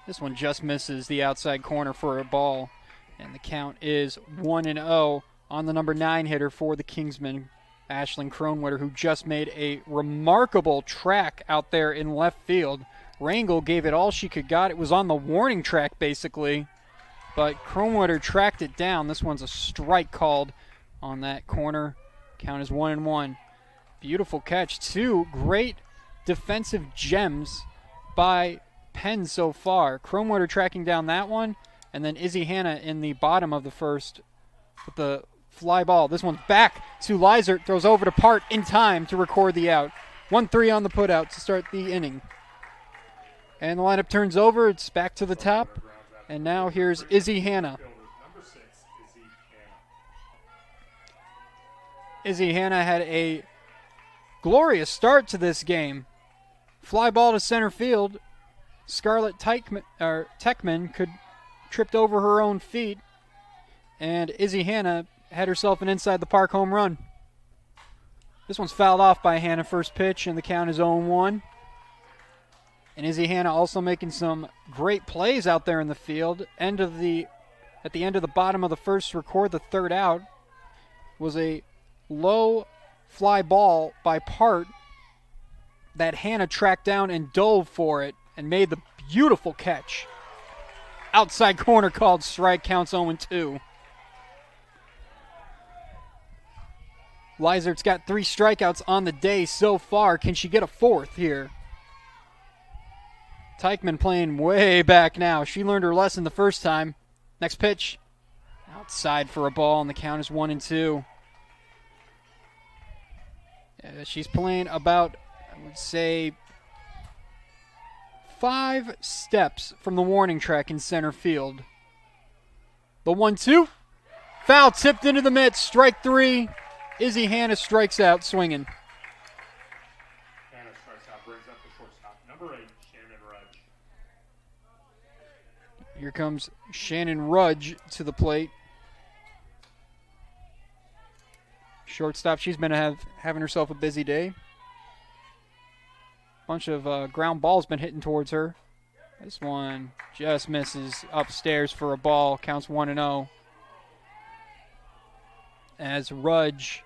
This one just misses the outside corner for a ball. And the count is 1-0 on the number 9 hitter for the Kingsmen, Ashlyn Kronwitter, who just made a remarkable track out there in left field. Rangel gave it all she could got. It was on the warning track, basically. But Kronwitter tracked it down. This one's a strike called on that corner. Count is 1-1. Beautiful catch. 2 great defensive gems by Penn so far. Kronwitter tracking down that one. And then Izzy Hanna in the bottom of the first with the fly ball. This one's back to Lizert. Throws over to Part in time to record the out. 1-3 on the putout to start the inning. And the lineup turns over. It's back to the top. And now here's Izzy Hanna. Izzy Hanna had a glorious start to this game. Fly ball to center field. Scarlett Techman could tripped over her own feet. And Izzy Hanna had herself an inside the park home run. This one's fouled off by Hanna first pitch, and the count is 0-1. And Izzy Hanna also making some great plays out there in the field. At the end of the bottom of the first, record the third out, was a low fly ball by Part that Hanna tracked down and dove for it and made the beautiful catch. Outside corner called strike, counts 0-2. Lizert's got 3 strikeouts on the day so far. Can she get a 4th here? Teichman playing way back now. She learned her lesson the first time. Next pitch. Outside for a ball, and the count is 1-2. She's playing about, I would say, 5 steps from the warning track in center field. The 1-2. Foul tipped into the mitts. Strike 3. Izzy Hanna strikes out swinging. Hanna strikes out, brings up the shortstop. Number 8, Shannon Rudge. Here comes Shannon Rudge to the plate. Shortstop, she's been having herself a busy day. Bunch of ground balls been hitting towards her. This one just misses upstairs for a ball. Counts 1-0. As Rudge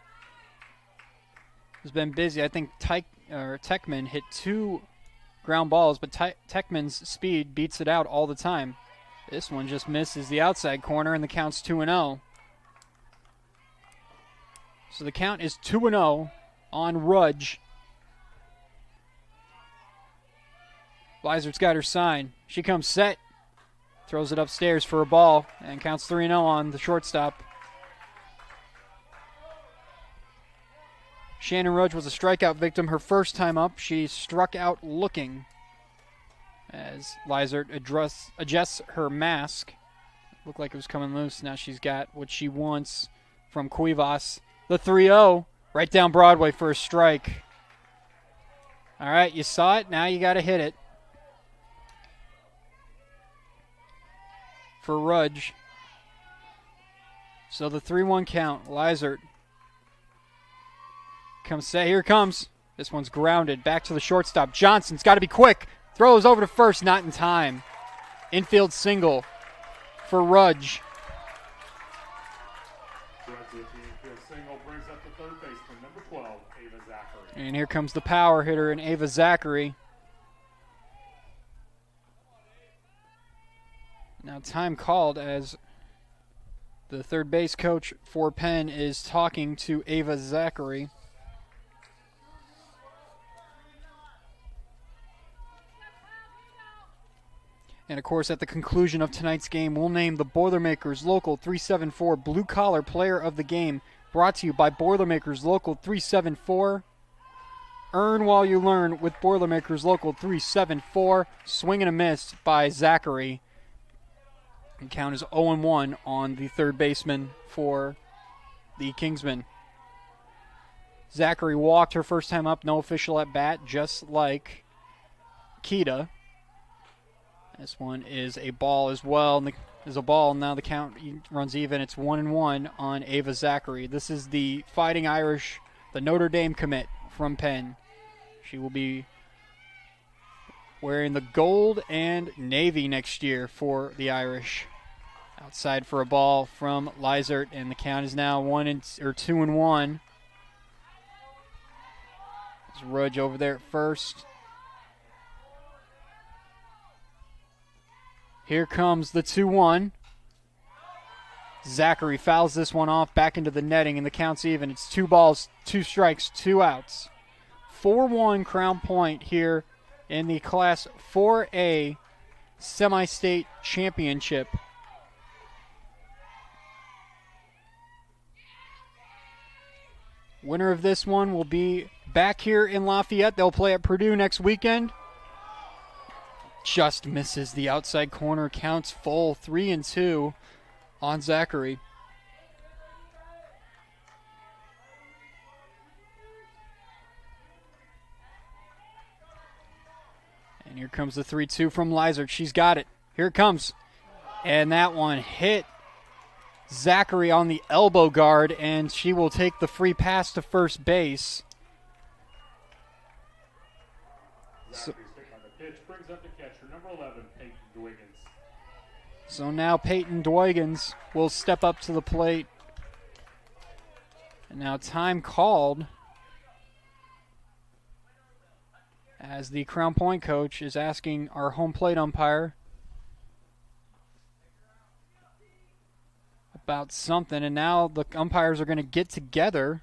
has been busy. I think Techman hit 2 ground balls, but Techman's speed beats it out all the time. This one just misses the outside corner, and the count's 2-0. So the count is 2-0 on Rudge. Lizard's got her sign. She comes set, throws it upstairs for a ball, and counts 3-0 on the shortstop. Shannon Rudge was a strikeout victim her first time up. She struck out looking as Lizard adjusts her mask. Looked like it was coming loose. Now she's got what she wants from Cuevas. The 3-0 right down Broadway for a strike. All right, you saw it. Now you got to hit it. For Rudge. So the 3-1 count. Lizard comes set. Here it comes. This one's grounded. Back to the shortstop. Johnson's got to be quick. Throws over to first. Not in time. Infield single for Rudge. And here comes the power hitter in Ava Zachary. Now time called as the third base coach for Penn is talking to Ava Zachary. And of course, at the conclusion of tonight's game, we'll name the Boilermakers Local 374 Blue Collar Player of the Game. Brought to you by Boilermakers Local 374. Earn while you learn with Boilermakers Local 374. Swing and a miss by Zachary. And count is 0-1 on the third baseman for the Kingsmen. Zachary walked her first time up. No official at bat, just like Kita. This one is a ball as well. There's a ball. Now the count runs even. It's 1-1 on Ava Zachary. This is the Fighting Irish, the Notre Dame commit from Penn. She will be wearing the gold and navy next year for the Irish. Outside for a ball from Lizard, and the count is now 2-1. There's Rudge over there at first. Here comes the 2-1. Zachary fouls this one off back into the netting, and the count's even. It's 2 balls, 2 strikes, 2 outs. 4-1 Crown Point here in the Class 4A Semi-State Championship. Winner of this one will be back here in Lafayette. They'll play at Purdue next weekend. Just misses the outside corner. Counts full. 3-2 on Zachary. And here comes the 3-2 from Lizard. She's got it. Here it comes. And that one hit Zachary on the elbow guard, and she will take the free pass to first base. So now Peyton Dwiggins will step up to the plate. And now time called as the Crown Point coach is asking our home plate umpire about something. And now the umpires are going to get together.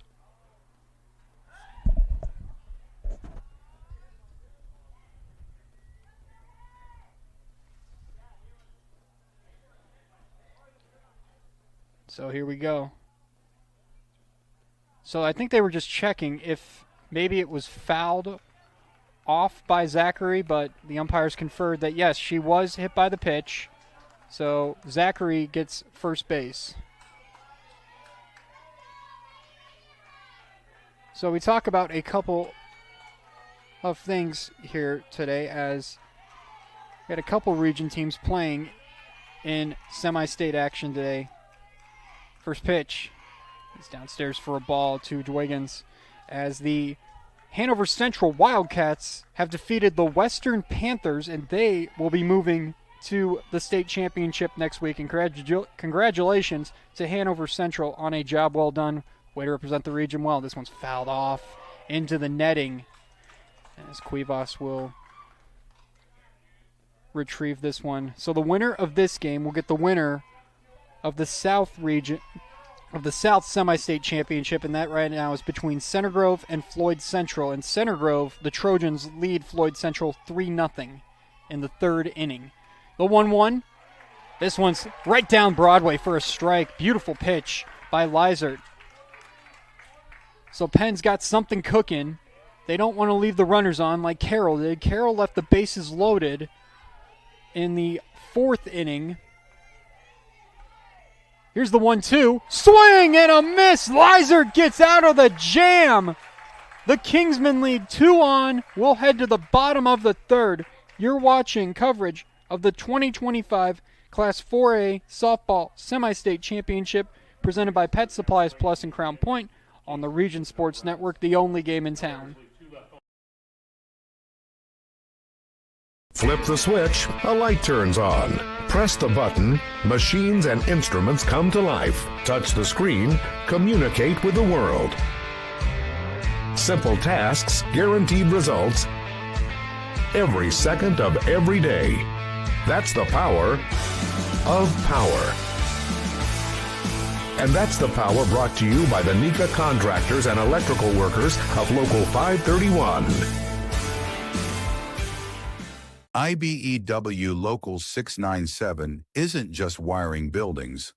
So here we go. So I think they were just checking if maybe it was fouled off by Zachary, but the umpires conferred that yes, she was hit by the pitch. So Zachary gets first base. So we talk about a couple of things here today as we had a couple region teams playing in semi-state action today. First pitch is downstairs for a ball to Dwiggins as the Hanover Central Wildcats have defeated the Western Panthers, and they will be moving to the state championship next week. And congratulations to Hanover Central on a job well done. Way to represent the region well. This one's fouled off into the netting, as Cuevas will retrieve this one. So the winner of this game will get the winner of the South region, of the South Semi-State Championship, and that right now is between Center Grove and Floyd Central. In Center Grove, the Trojans lead Floyd Central 3-0 in the third inning. The 1-1. This one's right down Broadway for a strike. Beautiful pitch by Lizert. So Penn's got something cooking. They don't want to leave the runners on like Carroll did. Carroll left the bases loaded in the fourth inning. Here's the 1-2. Swing and a miss. Lizert gets out of the jam. The Kingsmen lead 2-on. We'll head to the bottom of the third. You're watching coverage of the 2025 Class 4A Softball Semi-State Championship presented by Pet Supplies Plus in Crown Point on the Region Sports Network, the only game in town. Flip the switch, a light turns on. Press the button, machines and instruments come to life. Touch the screen, communicate with the world. Simple tasks, guaranteed results, every second of every day. That's the power of power. And that's the power brought to you by the NECA contractors and electrical workers of Local 531. IBEW Local 697 isn't just wiring buildings.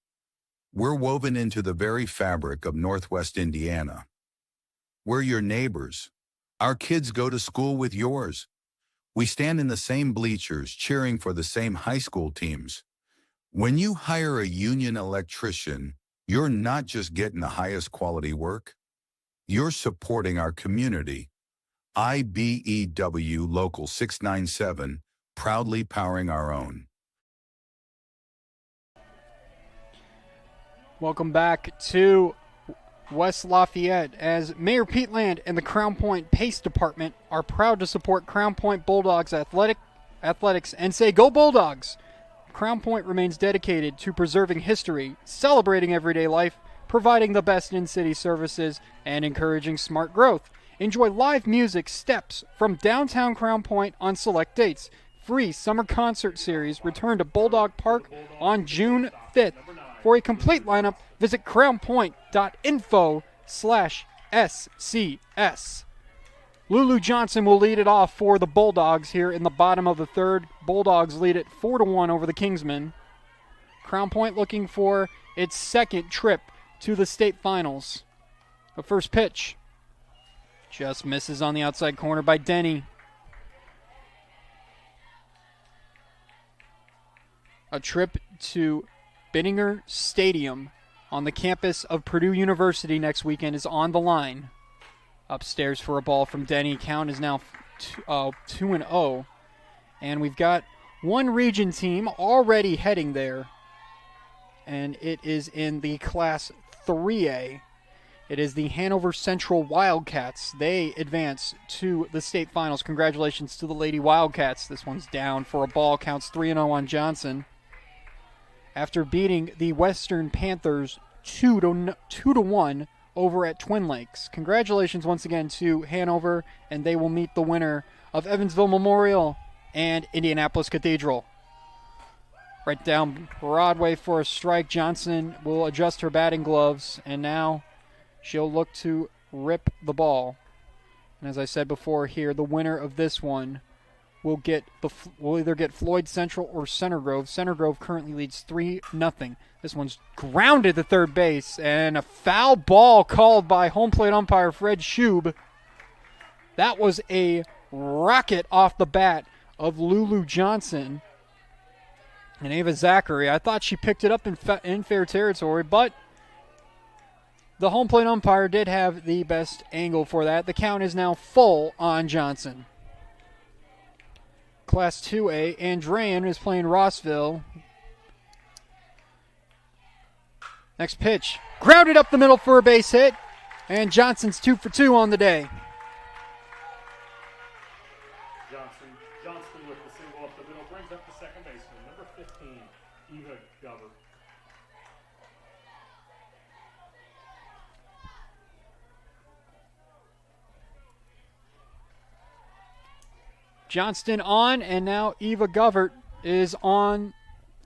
We're woven into the very fabric of Northwest Indiana. We're your neighbors. Our kids go to school with yours. We stand in the same bleachers cheering for the same high school teams. When you hire a union electrician, you're not just getting the highest quality work. You're supporting our community. IBEW Local 697, proudly powering our own. Welcome back to West Lafayette, as Mayor Pete Land and the Crown Point Pace Department are proud to support Crown Point Bulldogs athletics and say, "Go Bulldogs!" Crown Point remains dedicated to preserving history, celebrating everyday life, providing the best in-city services, and encouraging smart growth. Enjoy live music steps from downtown Crown Point on select dates. Free summer concert series return to Bulldog Park on June 5th. For a complete lineup, visit crownpoint.info/SCS. Lulu Johnson will lead it off for the Bulldogs here in the bottom of the third. Bulldogs lead it 4-1 over the Kingsmen. Crown Point looking for its second trip to the state finals. The first pitch just misses on the outside corner by Denny. A trip to Binninger Stadium on the campus of Purdue University next weekend is on the line. Upstairs for a ball from Denny. Count is now 2-0. And we've got one region team already heading there. And it is in the Class 3A. It is the Hanover Central Wildcats. They advance to the state finals. Congratulations to the Lady Wildcats. This one's down for a ball. Counts 3-0 on Johnson. After beating the Western Panthers 2-1 over at Twin Lakes. Congratulations once again to Hanover, and they will meet the winner of Evansville Memorial and Indianapolis Cathedral. Right down Broadway for a strike. Johnson will adjust her batting gloves, and now she'll look to rip the ball. And as I said before here, the winner of this one will either get Floyd Central or Center Grove. Center Grove currently leads 3-0. This one's grounded to third base, and a foul ball called by home plate umpire Fred Schub. That was a rocket off the bat of Lulu Johnson. And Ava Zachary, I thought she picked it up in fair territory, but the home plate umpire did have the best angle for that. The count is now full on Johnson. Class 2A, Andrean is playing Rossville. Next pitch, grounded up the middle for a base hit, and Johnson's 2 for 2 on the day. Johnston with the single up the middle brings up the second baseman, number 15, Eva Govert. Johnston on, and now Eva Govert is on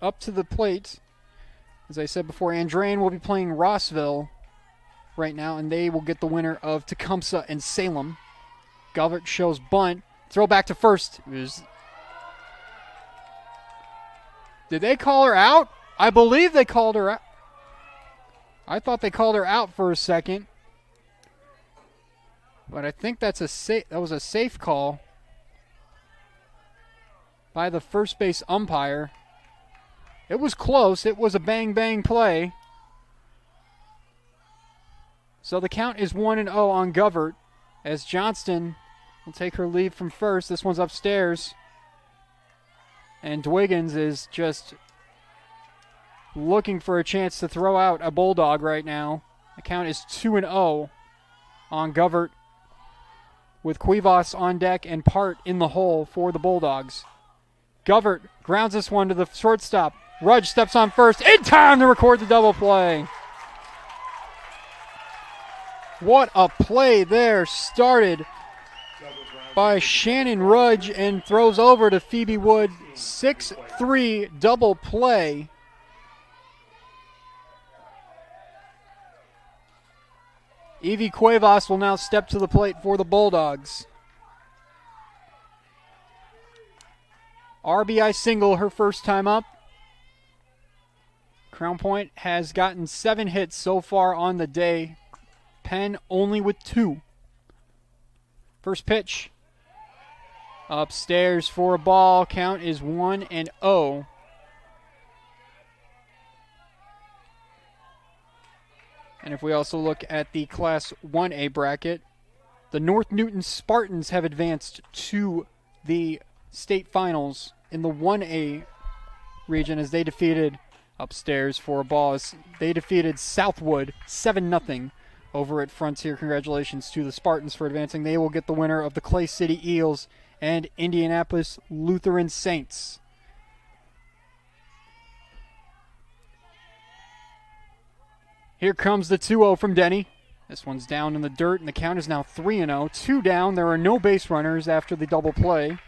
up to the plate. As I said before, Andrain will be playing Rossville right now, and they will get the winner of Tecumseh and Salem. Govert shows bunt. Throw back to first. Did they call her out? I believe they called her out. I thought they called her out for a second. But I think that was a safe call by the first base umpire. It was close. It was a bang-bang play. So the count is 1-0 on Govert as Johnston will take her lead from first. This one's upstairs. And Dwiggins is just looking for a chance to throw out a Bulldog right now. The count is 2-0 on Govert with Cuevas on deck and Part in the hole for the Bulldogs. Govert grounds this one to the shortstop. Rudge steps on first in time to record the double play. What a play there. Started by Shannon Rudge and throws over to Phoebe Wood. 6-3 double play. Evie Cuevas will now step to the plate for the Bulldogs. RBI single her first time up. Crown Point has gotten 7 hits so far on the day. Penn only with 2. First pitch. Upstairs for a ball. Count is 1-0. And if we also look at the Class 1A bracket, the North Newton Spartans have advanced to the state finals in the 1A region as they defeated upstairs for a ball. They defeated Southwood 7-0 over at Frontier. Congratulations to the Spartans for advancing. They will get the winner of the Clay City Eels and Indianapolis Lutheran Saints. Here comes the 2-0 from Denny. This one's down in the dirt, and the count is now 3-0. 2 down. There are no base runners after the double play.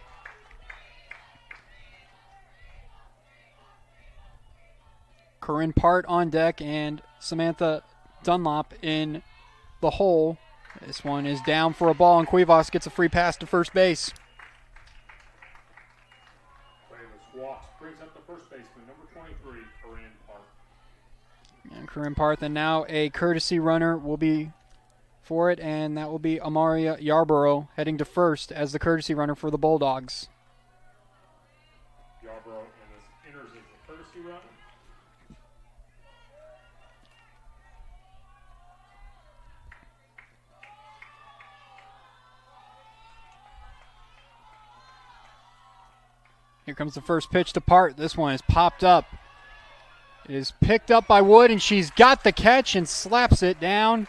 Corinne Part on deck and Samantha Dunlop in the hole. This one is down for a ball, and Cuevas gets a free pass to first base. Walks brings up the first baseman, number 23, Corinne Part. And Corinne Parth, and now a courtesy runner will be for it, and that will be Amaria Yarborough heading to first as the courtesy runner for the Bulldogs. Yarborough enters as a courtesy runner. Here comes the first pitch to Part. This one is popped up. It is picked up by Wood, and she's got the catch and slaps it down.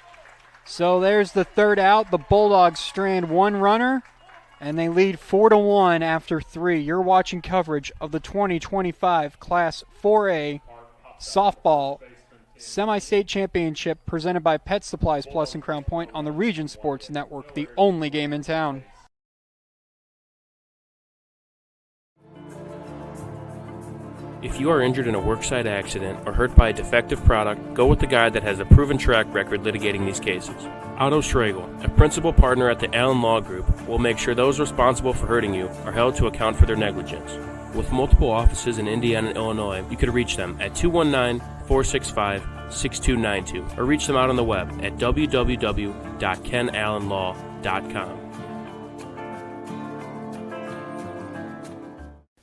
So there's the third out. The Bulldogs strand 1 runner, and they lead 4-1 after 3. You're watching coverage of the 2025 Class 4A Softball Semi-State Championship presented by Pet Supplies Plus in Crown Point on the Region Sports Network, the only game in town. If you are injured in a worksite accident or hurt by a defective product, go with the guy that has a proven track record litigating these cases. Otto Schragle, a principal partner at the Allen Law Group, will make sure those responsible for hurting you are held to account for their negligence. With multiple offices in Indiana and Illinois, you can reach them at 219-465-6292 or reach them out on the web at www.kenallenlaw.com.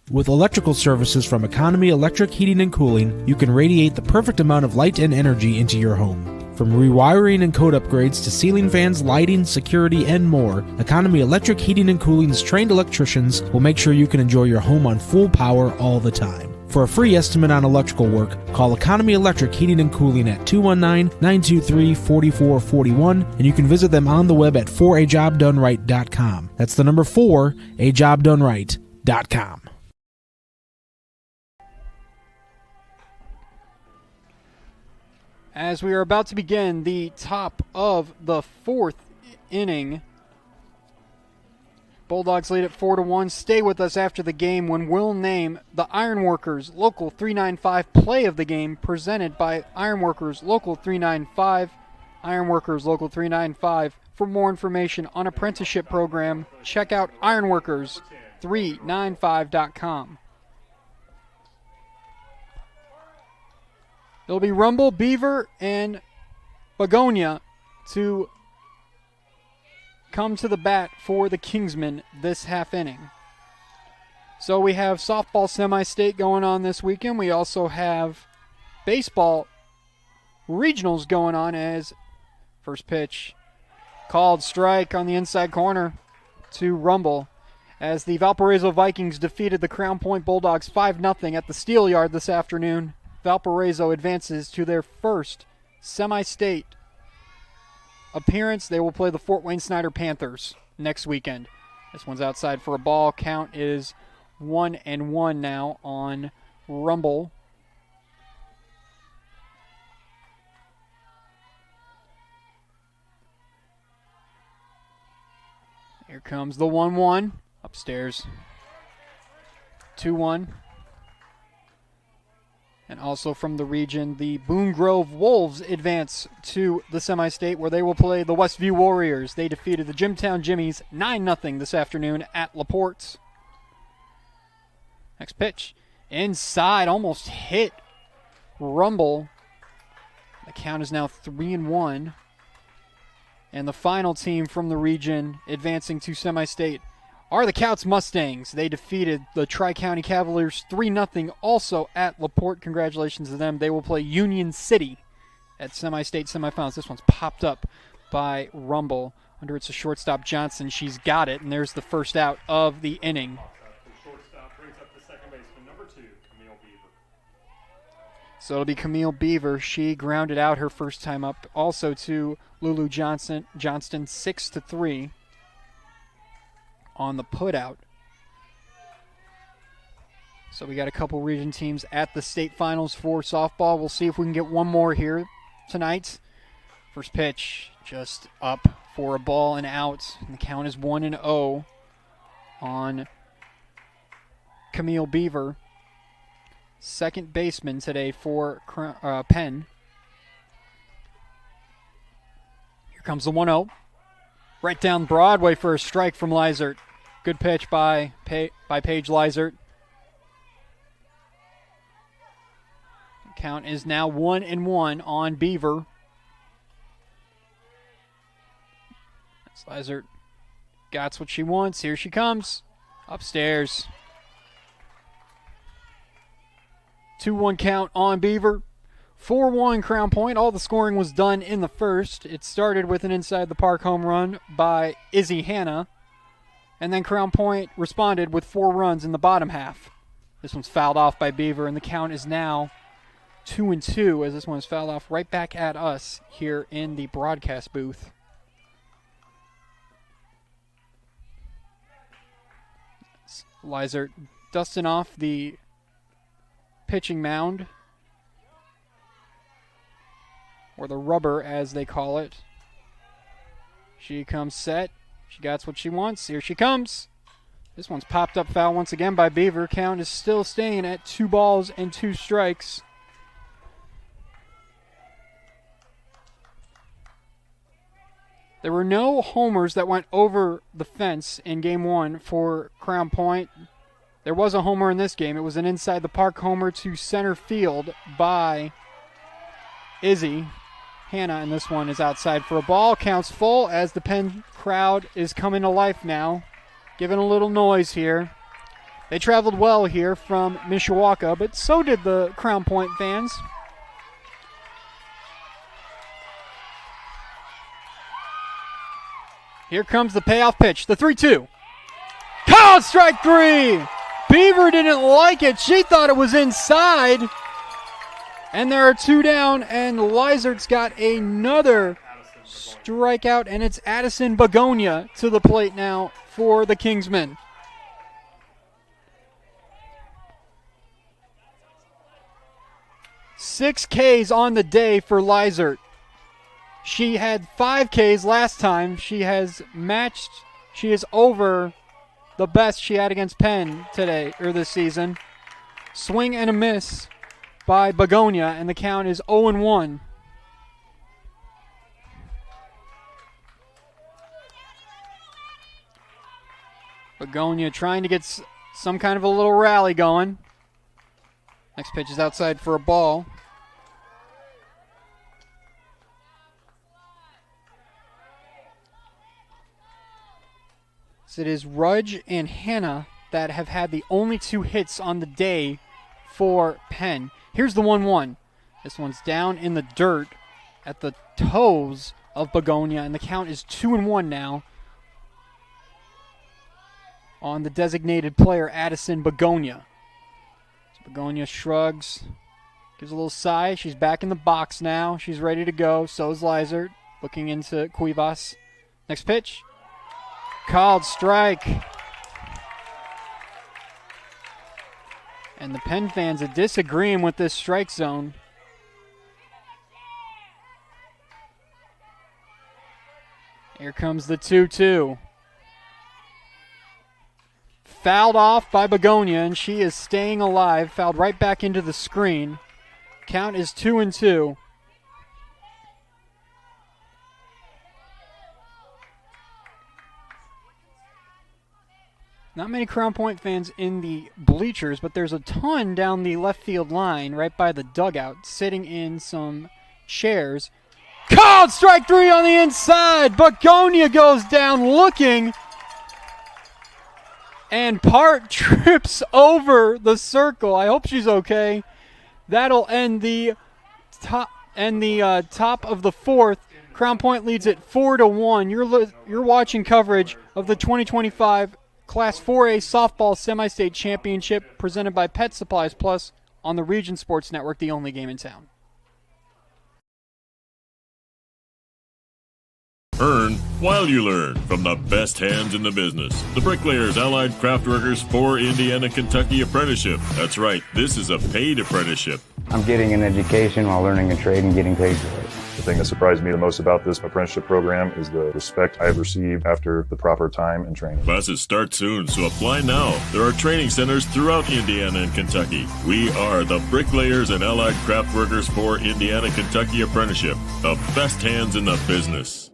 With electrical services from Economy Electric Heating and Cooling, you can radiate the perfect amount of light and energy into your home. From rewiring and code upgrades to ceiling fans, lighting, security, and more, Economy Electric Heating and Cooling's trained electricians will make sure you can enjoy your home on full power all the time. For a free estimate on electrical work, call Economy Electric Heating and Cooling at 219-923-4441, and you can visit them on the web at 4ajobdoneright.com. That's the number 4ajobdoneright.com. As we are about to begin the top of the fourth inning, Bulldogs lead at 4-1. Stay with us after the game when we'll name the Ironworkers Local 395 play of the game, presented by Ironworkers Local 395. Ironworkers Local 395. For more information on apprenticeship program, check out ironworkers395.com. It'll be Rumble, Beaver, and Begonia to come to the bat for the Kingsmen this half inning. So we have softball semi-state going on this weekend. We also have baseball regionals going on as first pitch called strike on the inside corner to Rumble as the Valparaiso Vikings defeated the Crown Point Bulldogs 5-0 at the Steel Yard this afternoon. Valparaiso advances to their first semi-state appearance. They will play the Fort Wayne Snyder Panthers next weekend. This one's outside for a ball. Count is 1-1 now on Rumble. Here comes the 1-1 upstairs. 2-1. And also from the region, the Boone Grove Wolves advance to the semi-state where they will play the Westview Warriors. They defeated the Jimtown Jimmies 9-0 this afternoon at LaPorte. Next pitch. Inside, almost hit Rumble. The count is now 3-1. And the final team from the region advancing to semi-state are the Couts Mustangs. They defeated the Tri-County Cavaliers 3-0 also at LaPorte. Congratulations to them. They will play Union City at semi-state semifinals. This one's popped up by Rumble. Under it's a shortstop Johnson. She's got it, and there's the first out of the inning. The shortstop brings up the second baseman, number 2, Camille Beaver. So it'll be Camille Beaver. She grounded out her first time up. Also to Lulu Johnston 6-3. On the putout. So we got a couple region teams at the state finals for softball. We'll see if we can get one more here tonight. First pitch just up for a ball and out. And the count is 1-0 on Camille Beaver. Second baseman today for Penn. Here comes the 1-0. Right down Broadway for a strike from Lizert. Good pitch by Paige Lizert. Count is now 1-1 on Beaver. Lizert got what she wants. Here she comes. Upstairs. 2-1 count on Beaver. 4-1 Crown Point. All the scoring was done in the first. It started with an inside the park home run by Izzy Hanna. And then Crown Point responded with 4 runs in the bottom half. This one's fouled off by Beaver, and the count is now 2-2 as this one is fouled off right back at us here in the broadcast booth. Lizert dusting off the pitching mound, or the rubber as they call it. She comes set. She got what she wants. Here she comes. This one's popped up foul once again by Beaver. Count is still staying at 2 balls and 2 strikes. There were no homers that went over the fence in Game 1 for Crown Point. There was a homer in this game. It was an inside the park homer to center field by Izzy Hanna, and this one is outside for a ball. Counts full as the Penn crowd is coming to life now, giving a little noise here. They traveled well here from Mishawaka, but so did the Crown Point fans. Here comes the payoff pitch, the 3-2. Called strike 3! Beaver didn't like it. She thought it was inside. And there are 2 down, and Lizard's got another strikeout, and it's Addison Begonia to the plate now for the Kingsmen. Six Ks on the day for Lizard. She had 5 Ks last time. She is over the best she had against Penn today, or this season. Swing and a miss by Begonia, and the count is 0-1. Begonia trying to get some kind of a little rally going. Next pitch is outside for a ball. So it is Rudge and Hannah that have had the only 2 hits on the day for Penn. Here's the 1-1. This one's down in the dirt at the toes of Begonia, and the count is 2-1 now on the designated player, Addison Begonia. So Begonia shrugs, gives a little sigh. She's back in the box now. She's ready to go. So is Lizard, looking into Cuevas. Next pitch. Called strike. And the Penn fans are disagreeing with this strike zone. Here comes the 2-2. Fouled off by Begonia, and she is staying alive. Fouled right back into the screen. Count is 2-2. Not many Crown Point fans in the bleachers, but there's a ton down the left field line right by the dugout, sitting in some chairs. Called strike 3 on the inside. Begonia goes down looking, and Part trips over the circle. I hope she's okay. That'll end the top of the 4th. Crown Point leads it 4-1. You're watching coverage of the 2025 Class 4A Softball Semi-State Championship presented by Pet Supplies Plus on the Region Sports Network, the only game in town. Earn while you learn from the best hands in the business. The Bricklayers Allied Craft Workers for Indiana, Kentucky Apprenticeship. That's right, this is a paid apprenticeship. I'm getting an education while learning a trade and getting paid for it. The thing that surprised me the most about this apprenticeship program is the respect I've received after the proper time and training. Classes start soon, so apply now. There are training centers throughout Indiana and Kentucky. We are the Bricklayers and Allied Craft Workers for Indiana, Kentucky Apprenticeship. The best hands in the business.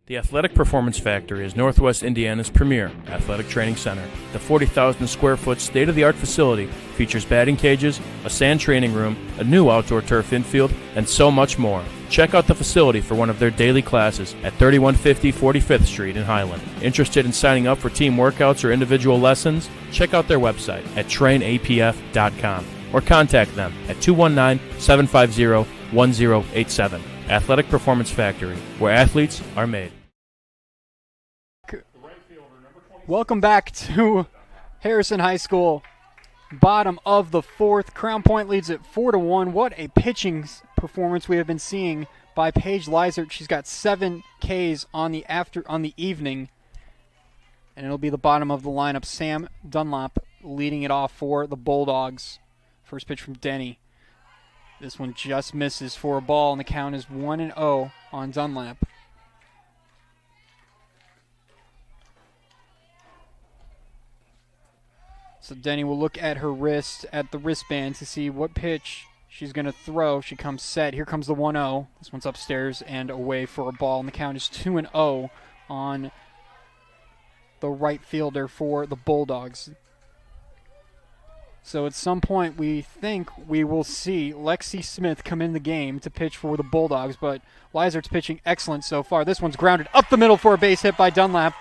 The Athletic Performance Factory is Northwest Indiana's premier athletic training center. The 40,000 square foot state-of-the-art facility features batting cages, a sand training room, a new outdoor turf infield, and so much more. Check out the facility for one of their daily classes at 3150 45th Street in Highland. Interested in signing up for team workouts or individual lessons? Check out their website at trainapf.com or contact them at 219-750-1087. Athletic Performance Factory, where athletes are made. Welcome back to Harrison High School. Bottom of the 4th. Crown Point leads it 4-1. What a pitching performance we have been seeing by Paige Lizard. She's got 7 Ks on the evening. And it'll be the bottom of the lineup. Sam Dunlop leading it off for the Bulldogs. First pitch from Denny. This one just misses for a ball, and the count is 1-0 on Dunlap. So Denny will look at her wrist, at the wristband, to see what pitch she's going to throw. She comes set. Here comes the 1-0. This one's upstairs and away for a ball, and the count is 2-0 on the right fielder for the Bulldogs. So at some point we think we will see Lexi Smith come in the game to pitch for the Bulldogs, but Lizard's pitching excellent so far. This one's grounded up the middle for a base hit by Dunlap.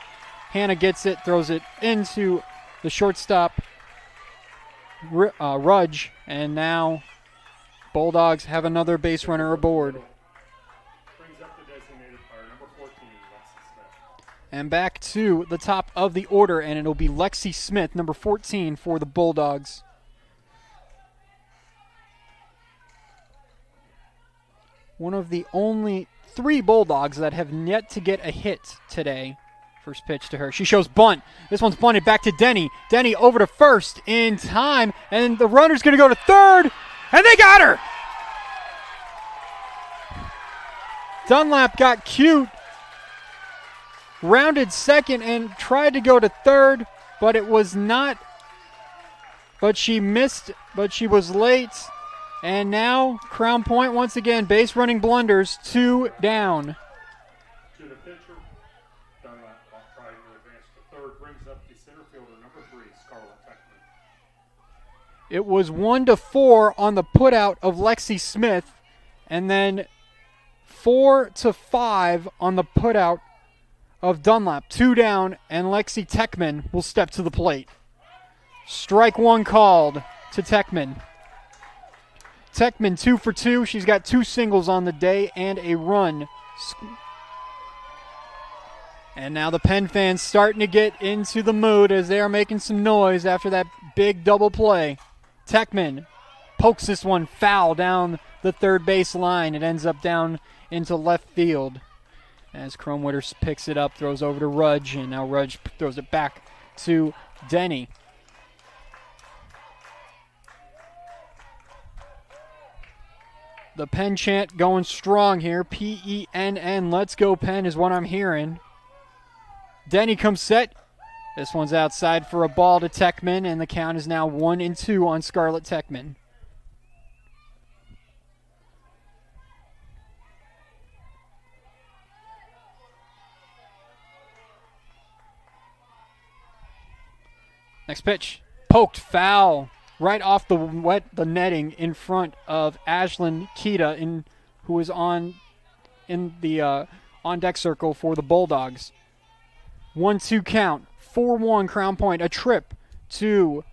Hannah gets it, throws it into the shortstop, Rudge, and now Bulldogs have another base runner aboard. And back to the top of the order, and it'll be Lexi Smith, number 14 for the Bulldogs. One of the only 3 Bulldogs that have yet to get a hit today. First pitch to her. She shows bunt. This one's bunted back to Denny. Denny over to first in time, and the runner's going to go to third, and they got her! Dunlap got cute, rounded second and tried to go to third, but it was not. But she missed, but she was late. And now Crown Point once again, base running blunders, 2 down. To the pitcher, Dunlap trying to advance to third, brings up the center fielder, number 3, Scarlett Techman. It was 1-4 on the putout of Lexi Smith, and then 4-5 on the putout of Dunlap. 2 down, and Lexi Techman will step to the plate. Strike 1 called to Techman. Techman 2 for 2. She's got 2 singles on the day and a run. And now the Penn fans starting to get into the mood as they are making some noise after that big double play. Techman pokes this one foul down the third base line. It ends up down into left field as Kronwitter picks it up, throws over to Rudge, and now Rudge throws it back to Denny. The Penn chant going strong here. P-E-N-N, let's go Penn is what I'm hearing. Denny comes set. This one's outside for a ball to Techman, and the count is now 1-2 on Scarlett Techman. Next pitch, poked foul right off the netting in front of Ashlyn Kita, who is on the on deck circle for the Bulldogs. 1-2 count, 4-1 Crown Point. A trip to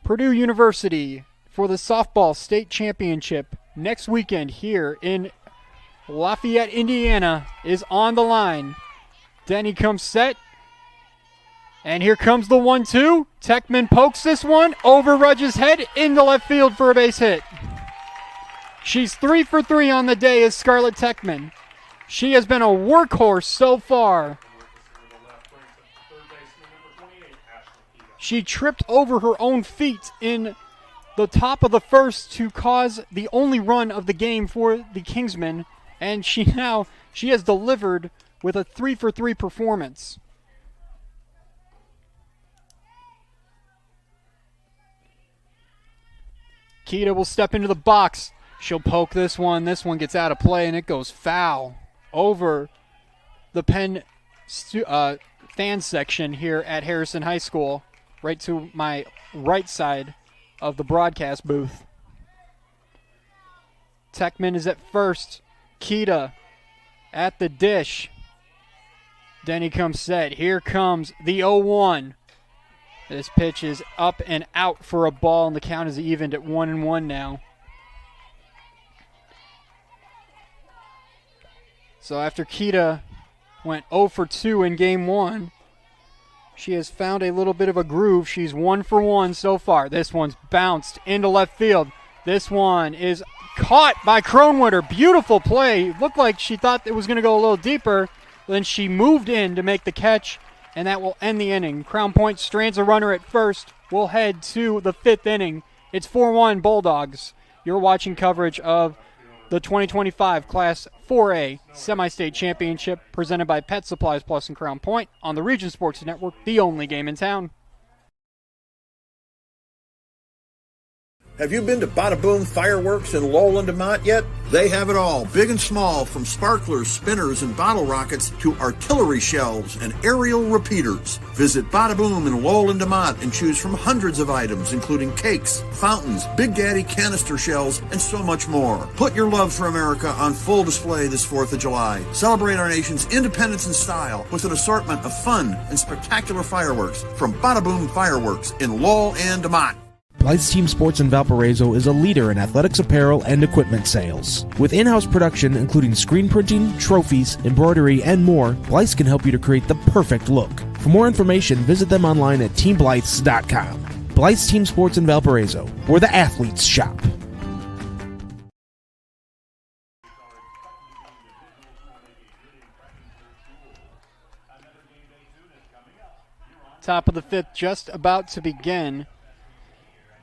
Purdue University for the softball state championship next weekend here in Lafayette, Indiana is on the line. Denny comes set. And here comes the 1-2. Techman pokes this one over Rudge's head into left field for a base hit. She's 3 for 3 on the day as Scarlett Techman. She has been a workhorse so far. She tripped over her own feet in the top of the first to cause the only run of the game for the Kingsmen, and she has delivered with a 3 for 3 performance. Kita will step into the box. She'll poke this one. This one gets out of play, and it goes foul over the Penn fan section here at Harrison High School, right to my right side of the broadcast booth. Techman is at first. Kita at the dish. Denny comes set. Here comes the 0-1. This pitch is up and out for a ball, and the count is evened at 1-1 now. So after Kita went 0 for 2 in game 1, she has found a little bit of a groove. She's 1 for 1 so far. This one's bounced into left field. This one is caught by Kronwitter. Beautiful play. Looked like she thought it was going to go a little deeper. Then she moved in to make the catch, and that will end the inning. Crown Point strands a runner at first. We'll head to the 5th inning. It's 4-1 Bulldogs. You're watching coverage of the 2025 Class 4A Semi-State Championship presented by Pet Supplies Plus and Crown Point on the Region Sports Network, the only game in town. Have you been to Bada Boom Fireworks in Lowell and DeMont yet? They have it all, big and small, from sparklers, spinners, and bottle rockets to artillery shells and aerial repeaters. Visit Bada Boom in Lowell and DeMont and choose from hundreds of items, including cakes, fountains, Big Daddy canister shells, and so much more. Put your love for America on full display this 4th of July. Celebrate our nation's independence and style with an assortment of fun and spectacular fireworks from Bada Boom Fireworks in Lowell and DeMont. Blythe's Team Sports in Valparaiso is a leader in athletics apparel and equipment sales. With in-house production including screen printing, trophies, embroidery, and more, Blythe's can help you to create the perfect look. For more information, visit them online at teamblythes.com. Blythe's Team Sports in Valparaiso, where the athletes shop. Top of the fifth, just about to begin.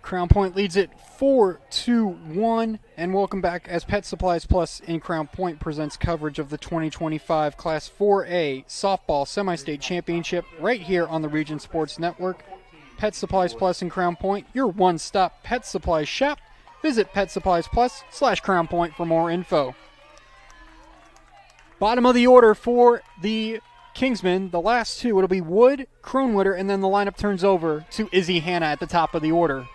Crown Point leads it 4-1, and welcome back as Pet Supplies Plus in Crown Point presents coverage of the 2025 Class 4A Softball Semi-State Championship right here on the Region Sports Network. Pet Supplies Plus in Crown Point, your one-stop pet supplies shop. Visit PetSuppliesPlus/Crown Point for more info. Bottom of the order for the Kingsmen, the last two, it'll be Wood, Kronwitter, and then the lineup turns over to Izzy Hanna at the top of the order.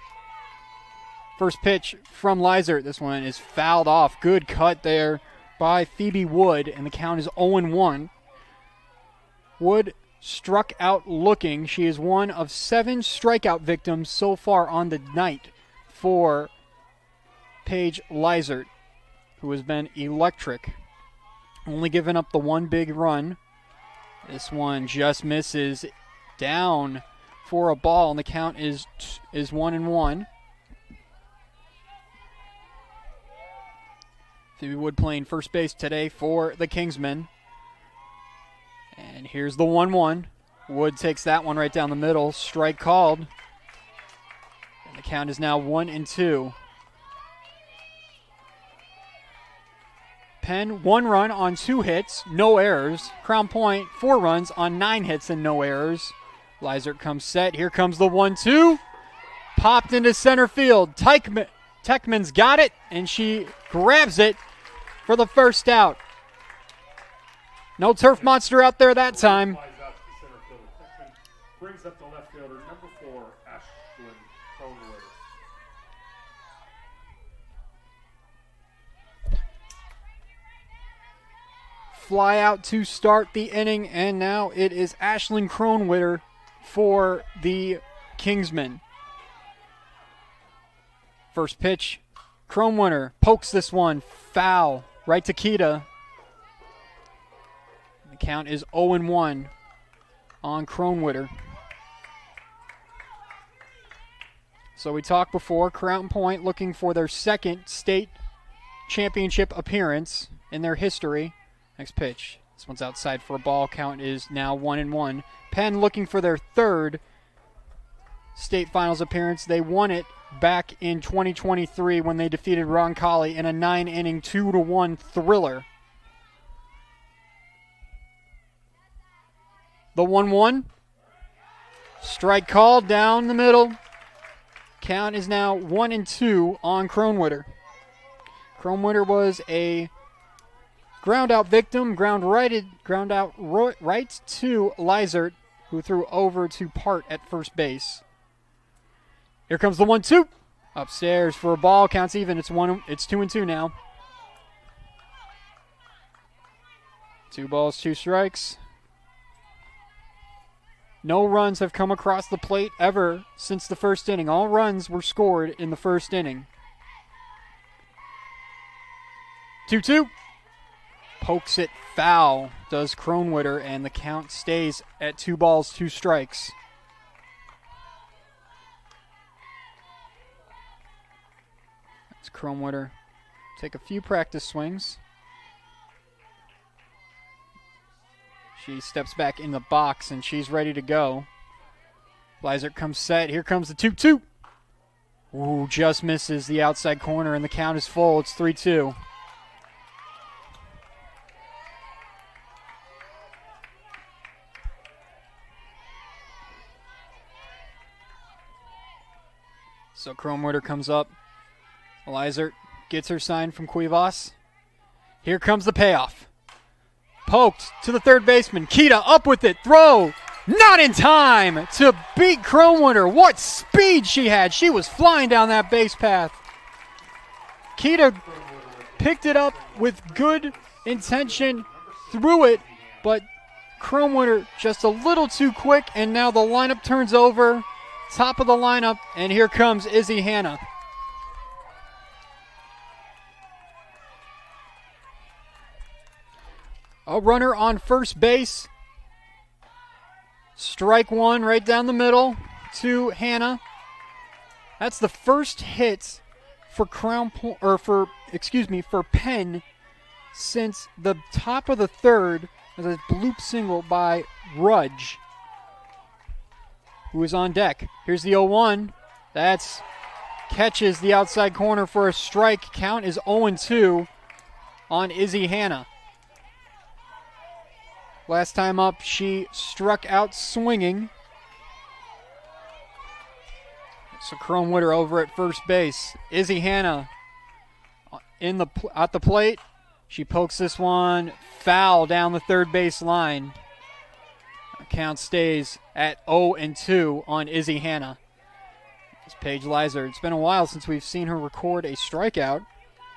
First pitch from Lizert. This one is fouled off. Good cut there by Phoebe Wood, and the count is 0-1. Wood struck out looking. She is one of 7 strikeout victims so far on the night for Paige Lizert, who has been electric. Only giving up the one big run. This one just misses down for a ball, and the count is 1-1. Phoebe Wood playing first base today for the Kingsmen. And here's the 1-1. Wood takes that one right down the middle. Strike called. And the count is now 1-2. Penn, 1 run on 2 hits, no errors. Crown Point, 4 runs on 9 hits and no errors. Lizert comes set. Here comes the 1-2. Popped into center field. Techman's got it, and she grabs it for the first out. No turf monster out there that time. Brings up the left fielder, number 4, Ashlyn Kronwitter. Fly out to start the inning, and now it is Ashlyn Kronwitter for the Kingsmen. First pitch, Kronwitter pokes this one, foul, right to Kita. The count is 0-1 on Kronwitter. So we talked before, Crown Point looking for their second state championship appearance in their history. Next pitch. This one's outside for a ball. Count is now 1-1. Penn looking for their third state finals appearance. They won it back in 2023 when they defeated Roncalli in a 9-inning 2-1 thriller. The 1-1. Strike called down the middle. Count is now 1-2 on Kronwitter. Kronwitter was a ground out victim, ground out right to Lizert, who threw over to Part at first base. Here comes the 1-2. Upstairs for a ball, counts even. It's 2-2 now. 2 balls, 2 strikes. No runs have come across the plate ever since the first inning. All runs were scored in the first inning. 2-2. Pokes it foul, does Kronwitter, and the count stays at 2 balls, 2 strikes. That's Kronwitter. Take a few practice swings. She steps back in the box, and she's ready to go. Lizert comes set. Here comes the 2-2. Ooh, just misses the outside corner, and the count is full. It's 3-2. So Kronwitter comes up. Lizert gets her sign from Cuevas. Here comes the payoff. Poked to the third baseman. Kita up with it. Throw. Not in time to beat Kronwitter. What speed she had. She was flying down that base path. Kita picked it up with good intention. Threw it, but Kronwitter just a little too quick, and now the lineup turns over top of the lineup, and here comes Izzy Hanna. A runner on first base. Strike one right down the middle to Hanna. That's the first hit for for Penn since the top of the third as a bloop single by Rudge, who is on deck. Here's the 0-1. That's catches the outside corner for a strike. Count is 0-2 on Izzy Hanna. Last time up, she struck out swinging. So Chrome Witter over at first base. Izzy Hanna at the plate. She pokes this one foul down the third base line. Count stays at 0-2 on Izzy Hanna. It's Paige Leiser. It's been a while since we've seen her record a strikeout.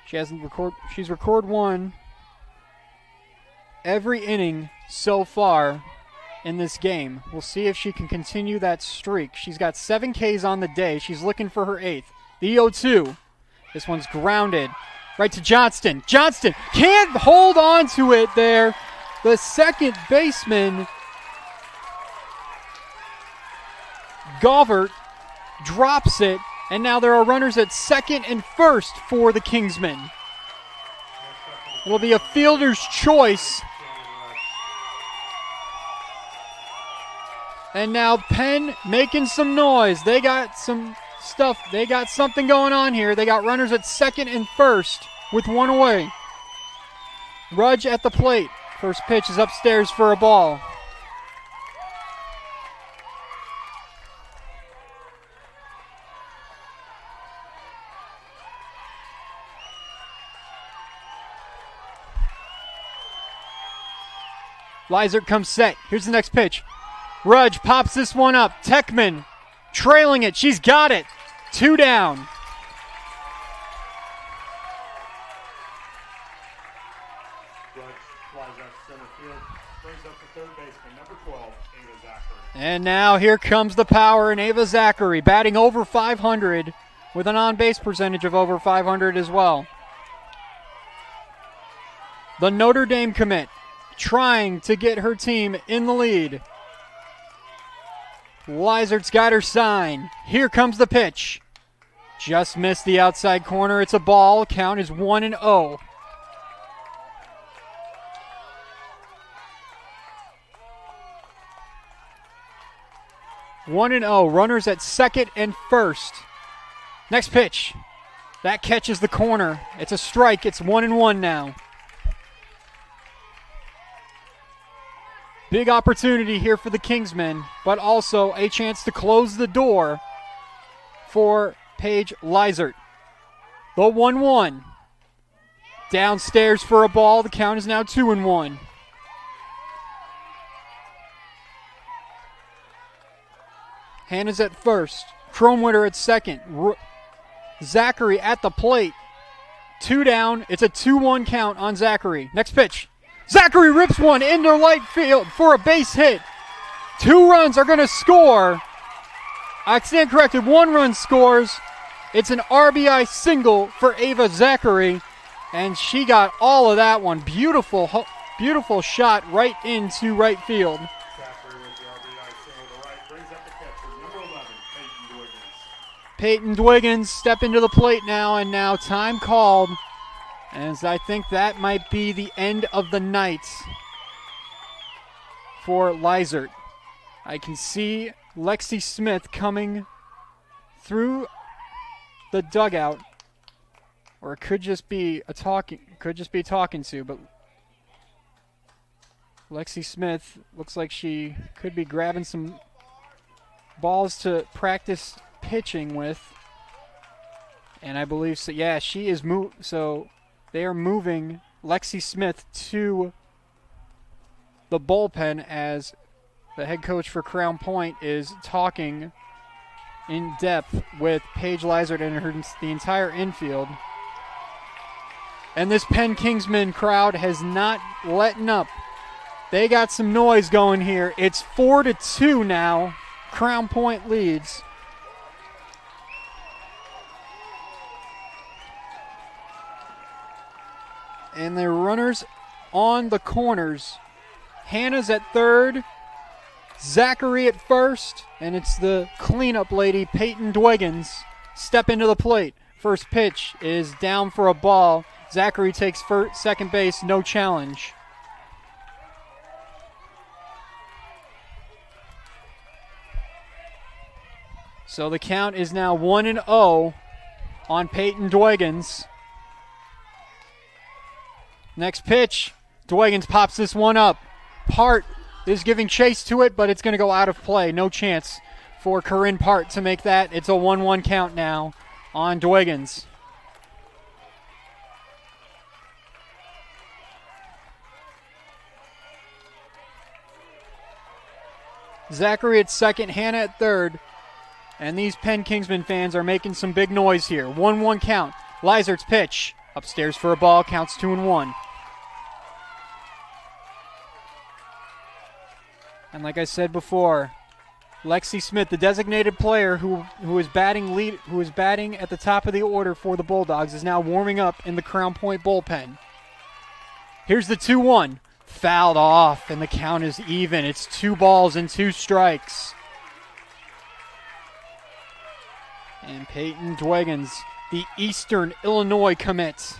She's recorded one every inning so far in this game. We'll see if she can continue that streak. She's got 7 Ks on the day. She's looking for her 8th. The 0-2. This one's grounded right to Johnston. Johnston can't hold on to it there. The second baseman, Gauvert, drops it, and now there are runners at second and first for the Kingsmen. It'll be a fielder's choice. And now Penn making some noise. They got some stuff. They got something going on here. They got runners at second and first with one away. Rudge at the plate. First pitch is upstairs for a ball. Leisert comes set. Here's the next pitch. Rudge pops this one up. Techman trailing it. She's got it. 2 down. Rudge flies out to center field. Brings up the third baseman, number 12, Ava Zachary. And now here comes the power in Ava Zachary, batting over 500 with an on-base percentage of over 500 as well. The Notre Dame commit trying to get her team in the lead. Leisert's got her sign. Here comes the pitch. Just missed the outside corner. It's a ball. Count is 1-0. Runners at second and first. Next pitch. That catches the corner. It's a strike. It's 1-1 now. Big opportunity here for the Kingsmen, but also a chance to close the door for Paige Leisert. The 1-1. Downstairs for a ball. The count is now 2-1. Hannah's at first. Chromwitter at second. Zachary at the plate. 2 down. It's a 2-1 count on Zachary. Next pitch. Zachary rips one into right field for a base hit. 2 runs are going to score. I stand corrected. 1 run scores. It's an RBI single for Ava Zachary, and she got all of that one. Beautiful shot right into right field. Zachary with the RBI single to right. Brings up the catcher, number 11, Peyton Dwiggins. Peyton Dwiggins step into the plate now, and now time called. As I think that might be the end of the night for Leisert. I can see Lexi Smith coming through the dugout, or it could just be talking to, but Lexi Smith looks like she could be grabbing some balls to practice pitching with, and I believe so. Yeah, she is so. They are moving Lexi Smith to the bullpen as the head coach for Crown Point is talking in depth with Paige Leisert and the entire infield. And this Penn Kingsman crowd has not letting up. They got some noise going here. It's 4-2 now. Crown Point leads And the runners on the corners. Hannah's at third, Zachary at first, and it's the cleanup lady, Peyton Dwiggins, step into the plate. First pitch is down for a ball. Zachary takes second base, no challenge. So the count is now 1-0 on Peyton Dwiggins. Next pitch, Dwiggins pops this one up. Part is giving chase to it, but it's going to go out of play. No chance for Corinne Part to make that. It's a 1-1 count now on Dwiggins. Zachary at second, Hannah at third. And these Penn Kingsman fans are making some big noise here. 1-1 count. Lysert's pitch. Upstairs for a ball, counts 2-1. And like I said before, Lexi Smith, the designated player who is batting at the top of the order for the Bulldogs, is now warming up in the Crown Point bullpen. Here's the 2-1. Fouled off, and the count is even. It's 2 balls and 2 strikes. And Peyton Dwiggins, the Eastern Illinois commit,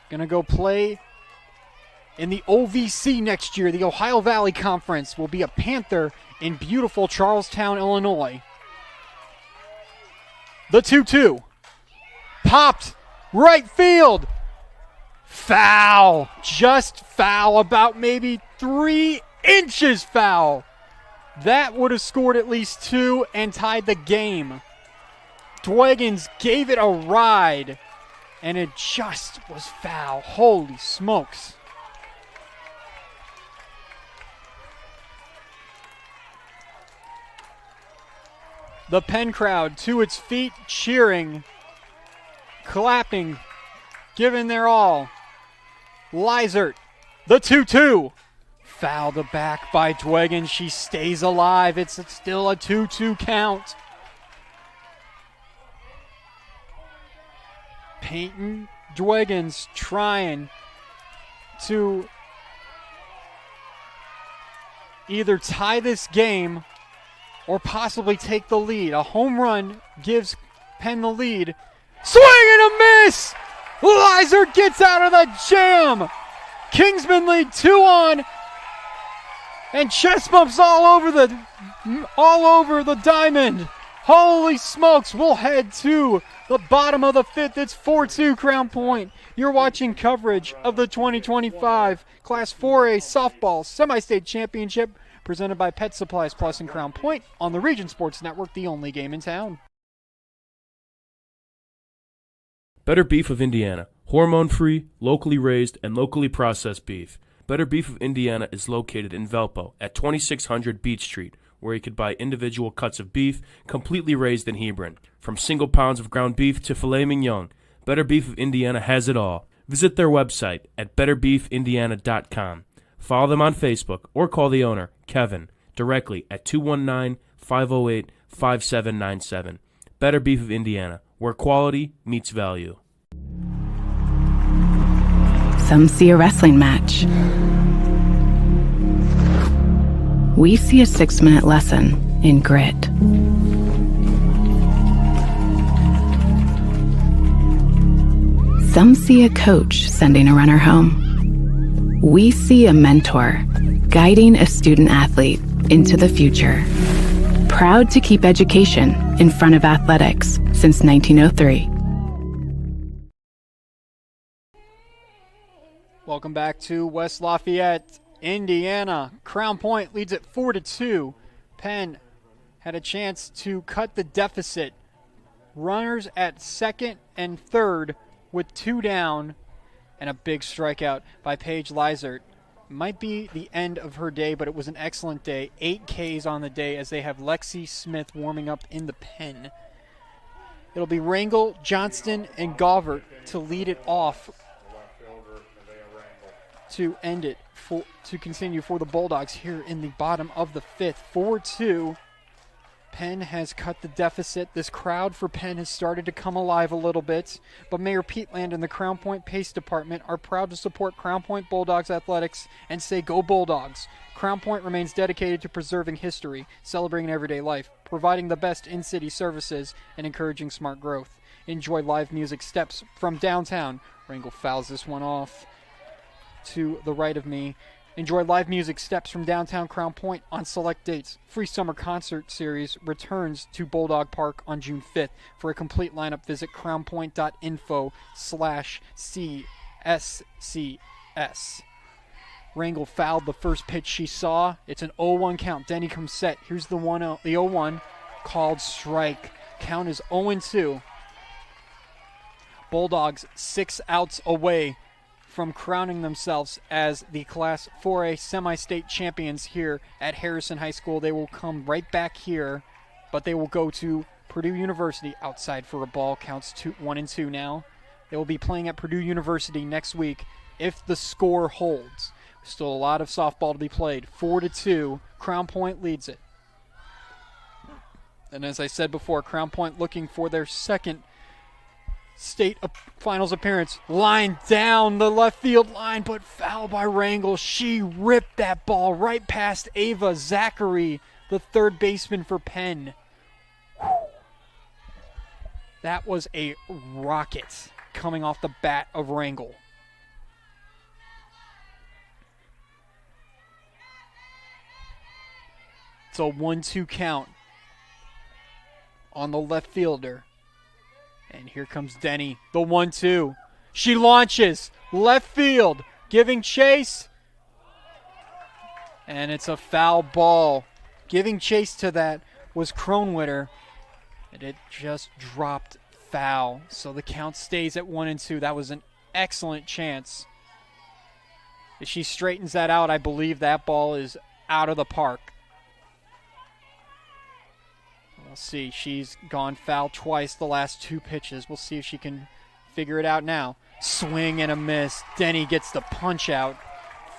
gonna go play in the OVC next year. The Ohio Valley Conference will be a Panther in beautiful Charlestown, Illinois. The 2-2. Popped. Right field. Foul. Just foul. About maybe 3 inches foul. That would have scored at least 2 and tied the game. Dwiggins gave it a ride, and it just was foul. Holy smokes. The Penn crowd to its feet, cheering, clapping, giving their all. Lysert, the 2-2. Fouled back by Dwiggins. She stays alive. It's still a 2-2 count. Peyton Dwiggins trying to either tie this game or possibly take the lead. A home run gives Penn the lead. Swing and a miss! Lysert gets out of the jam! Kingsman lead 2-on. And chest bumps all over the diamond. Holy smokes, we'll head to the bottom of the 5th. It's 4-2 Crown Point. You're watching coverage of the 2025 Class 4A Softball Semi-State Championship presented by Pet Supplies Plus in Crown Point on the Region Sports Network, the only game in town. Better Beef of Indiana. Hormone-free, locally raised, and locally processed beef. Better Beef of Indiana is located in Valpo at 2600 Beach Street, where you could buy individual cuts of beef completely raised in Hebron. From single pounds of ground beef to filet mignon, Better Beef of Indiana has it all. Visit their website at betterbeefindiana.com. Follow them on Facebook or call the owner, Kevin, directly at 219-508-5797. Better Beef of Indiana, where quality meets value. Some see a wrestling match. We see a 6-minute lesson in grit. Some see a coach sending a runner home. We see a mentor guiding a student athlete into the future. Proud to keep education in front of athletics since 1903. Welcome back to West Lafayette, Indiana. Crown Point leads at 4-2. Penn had a chance to cut the deficit. Runners at second and third with 2 down, and a big strikeout by Paige Lysert. Might be the end of her day, but it was an excellent day. 8 Ks on the day as they have Lexi Smith warming up in the pen. It'll be Rangel, Johnston, and Gauvert to lead it off to end it, to continue for the Bulldogs here in the bottom of the 5th. 4-2. Penn has cut the deficit. This crowd for Penn has started to come alive a little bit, but Mayor Peatland and the Crown Point Pace Department are proud to support Crown Point Bulldogs athletics and say go Bulldogs. Crown Point remains dedicated to preserving history, celebrating everyday life, providing the best in-city services, and encouraging smart growth. Enjoy live music steps from downtown. Rangel fouls this one off to the right of me. Enjoy live music steps from downtown Crown Point on select dates. Free summer concert series returns to Bulldog Park on June 5th. For a complete lineup, visit crownpoint.info/CSCS. Rangel fouled the first pitch she saw. It's an 0-1 count. Denny comes set. Here's the 0-1 called strike. Count is 0-2. Bulldogs 6 outs away from crowning themselves as the Class 4A semi-state champions here at Harrison High School. They will come right back here, but they will go to Purdue University outside for a ball. Counts 1-2 now. They will be playing at Purdue University next week if the score holds. Still a lot of softball to be played. 4-2. Crown Point leads it. And as I said before, Crown Point looking for their second state finals appearance. Line down the left field line, but foul by Rangel. She ripped that ball right past Ava Zachary, the third baseman for Penn. Whew. That was a rocket coming off the bat of Rangel. It's a 1-2 count on the left fielder. And here comes Denny, the 1-2. She launches left field, giving chase. And it's a foul ball. Giving chase to that was Kronwitter. And it just dropped foul. So the count stays at 1-2. That was an excellent chance. If she straightens that out, I believe that ball is out of the park. We'll see. She's gone foul twice the last 2 pitches. We'll see if she can figure it out now. Swing and a miss. Denny gets the punch out.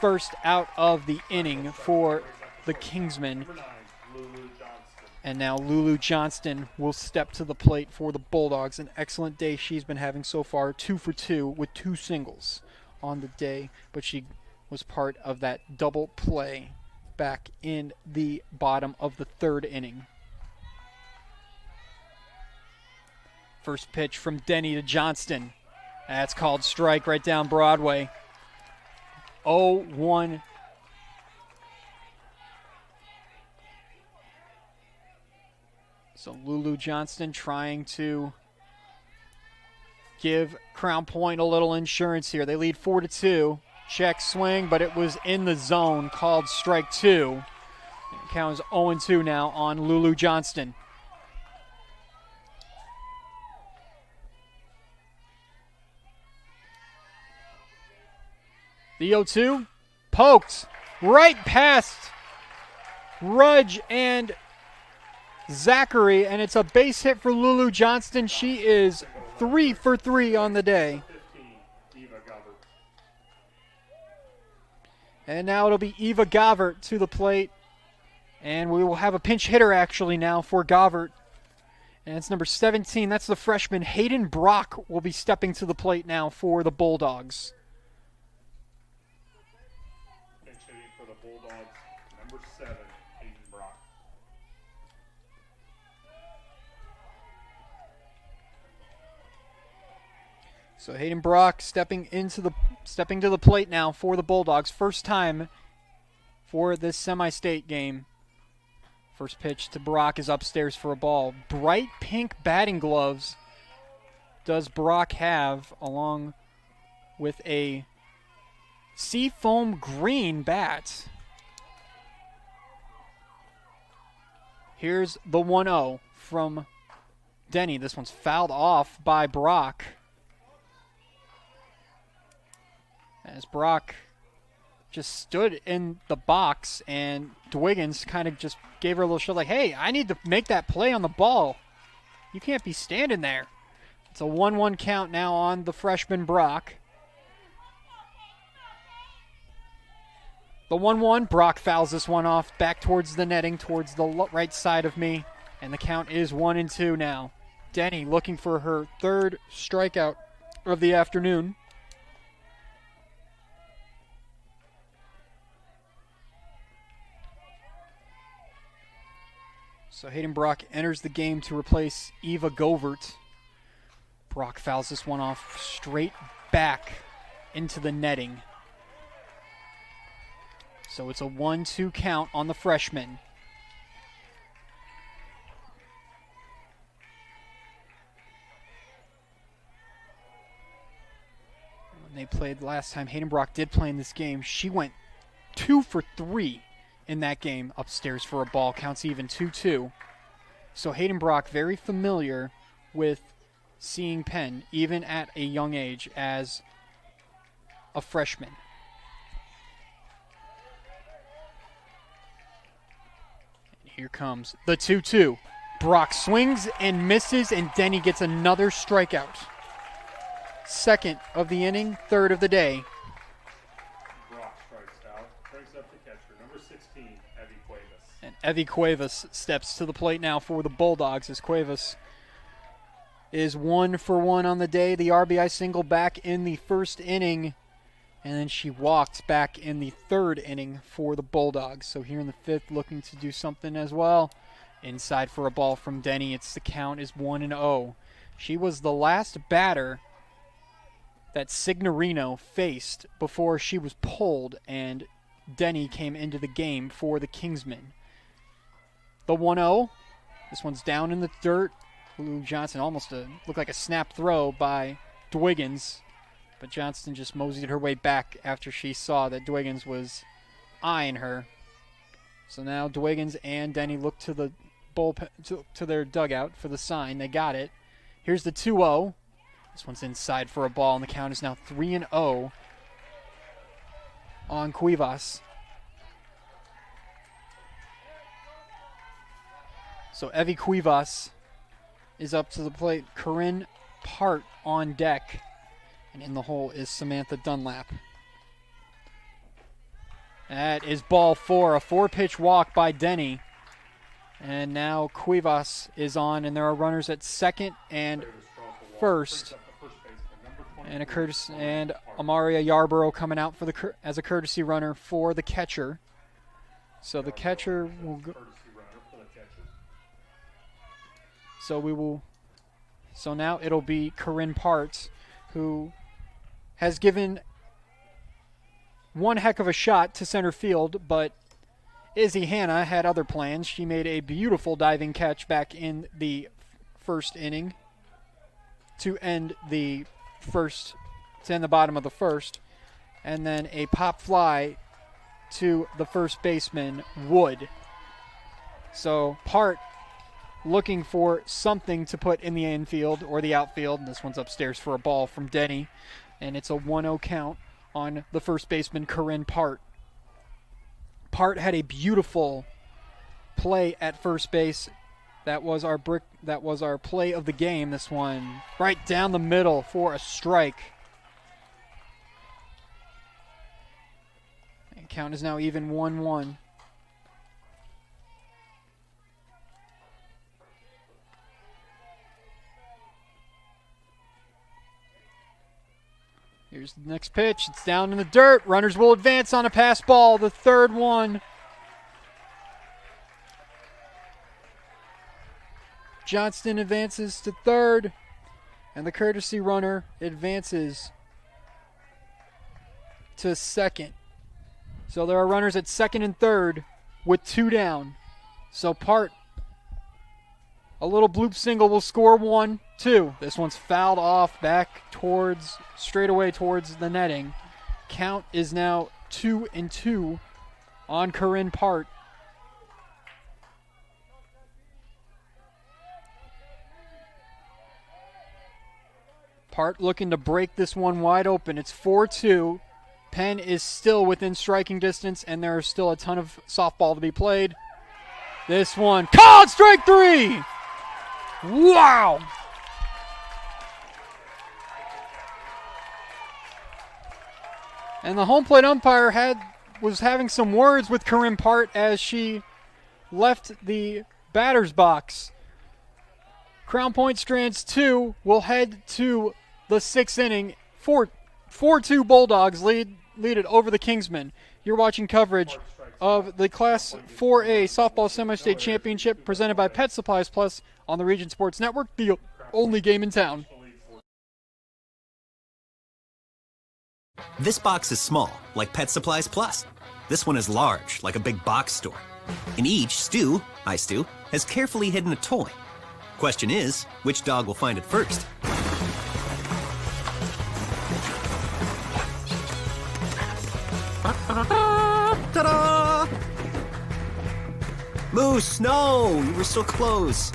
First out of the inning for the Kingsmen. And now Lulu Johnston will step to the plate for the Bulldogs. An excellent day she's been having so far. 2 for 2 with 2 singles on the day. But she was part of that double play back in the bottom of the 3rd inning. First pitch from Denny to Johnston. That's called strike right down Broadway. 0-1. So Lulu Johnston trying to give Crown Point a little insurance here. They lead 4-2. Check swing, but it was in the zone, called strike 2. Count is 0-2 now on Lulu Johnston. The 0-2 poked right past Rudge and Zachary, and it's a base hit for Lulu Johnston. She is 3 for 3 on the day. And now it'll be Eva Govert to the plate. And we will have a pinch hitter actually now for Govert. And it's number 17. That's the freshman. Hayden Brock will be stepping to the plate now for the Bulldogs. Number 7, Hayden Brock. So Hayden Brock stepping to the plate now for the Bulldogs. First time for this semi-state game. First pitch to Brock is upstairs for a ball. Bright pink batting gloves does Brock have, along with a seafoam green bat. Here's the 1-0 from Denny. This one's fouled off by Brock. As Brock just stood in the box and Dwiggins kind of just gave her a little shove like, hey, I need to make that play on the ball. You can't be standing there. It's a 1-1 count now on the freshman Brock. The 1-1, Brock fouls this one off back towards the netting, towards the right side of me. And the count is 1-2 now. Denny looking for her third strikeout of the afternoon. So Hayden Brock enters the game to replace Eva Govert. Brock fouls this one off straight back into the netting. So it's a 1-2 count on the freshman. When they played last time, Hayden Brock did play in this game. She went 2 for 3 in that game, upstairs for a ball. Counts even 2-2. So Hayden Brock very familiar with seeing Penn, even at a young age, as a freshman. And here comes the 2-2. Brock swings and misses, and Denny gets another strikeout. Second of the inning, third of the day. Brock strikes out, brings up the catcher, number 16, Evie Cuevas. And Evie Cuevas steps to the plate now for the Bulldogs, as Cuevas is 1 for 1 on the day. The RBI single back in the first inning, and then she walked back in the third inning for the Bulldogs. So here in the fifth, looking to do something as well. Inside for a ball from Denny. The count is 1-0. She was the last batter that Signorino faced before she was pulled, and Denny came into the game for the Kingsmen. The 1-0. This one's down in the dirt. Lou Johnson almost looked like a snap throw by Dwiggins, but Johnston just moseyed her way back after she saw that Dwiggins was eyeing her. So now Dwiggins and Denny look to the bullpen, to their dugout for the sign. They got it. Here's the 2-0. This one's inside for a ball, and the count is now 3-0 on Cuevas. So Evie Cuevas is up to the plate. Corinne Part on deck. And in the hole is Samantha Dunlap. That is ball 4, a 4-pitch walk by Denny. And now Cuevas is on, and there are runners at second and first. And Amaria Yarborough coming out for as a courtesy runner for the catcher. So the catcher will go. So now it'll be Corinne Parts, who has given one heck of a shot to center field, but Izzy Hanna had other plans. She made a beautiful diving catch back in the first inning to end the bottom of the first, and then a pop fly to the first baseman, Wood. So Part looking for something to put in the infield or the outfield, and this one's upstairs for a ball from Denny, and it's a 1-0 count on the first baseman, Corinne Part. Part had a beautiful play at first base. That was our play of the game. This one right down the middle for a strike. And count is now even 1-1. Here's the next pitch. It's down in the dirt. Runners will advance on a pass ball. The third one. Johnston advances to third, and the courtesy runner advances to second. So there are runners at second and third with 2 down. So Part, a little bloop single, will score 1-2. This one's fouled off back straight away towards the netting. Count is now 2-2 on Corinne Part. Part looking to break this one wide open. It's 4-2. Penn is still within striking distance, and there is still a ton of softball to be played. This one, called strike 3! Wow! And the home plate umpire was having some words with Corinne Part as she left the batter's box. Crown Point Strands 2 will head to the 6th inning. 4-2 Bulldogs lead it over the Kingsmen. You're watching coverage of the Class 4A Softball Semi-State Championship presented by Pet Supplies Plus on the Region Sports Network, the only game in town. This box is small, like Pet Supplies Plus. This one is large, like a big box store. In each, Stu, has carefully hidden a toy. Question is, which dog will find it first? Ta-da! Moose, no! You were so close.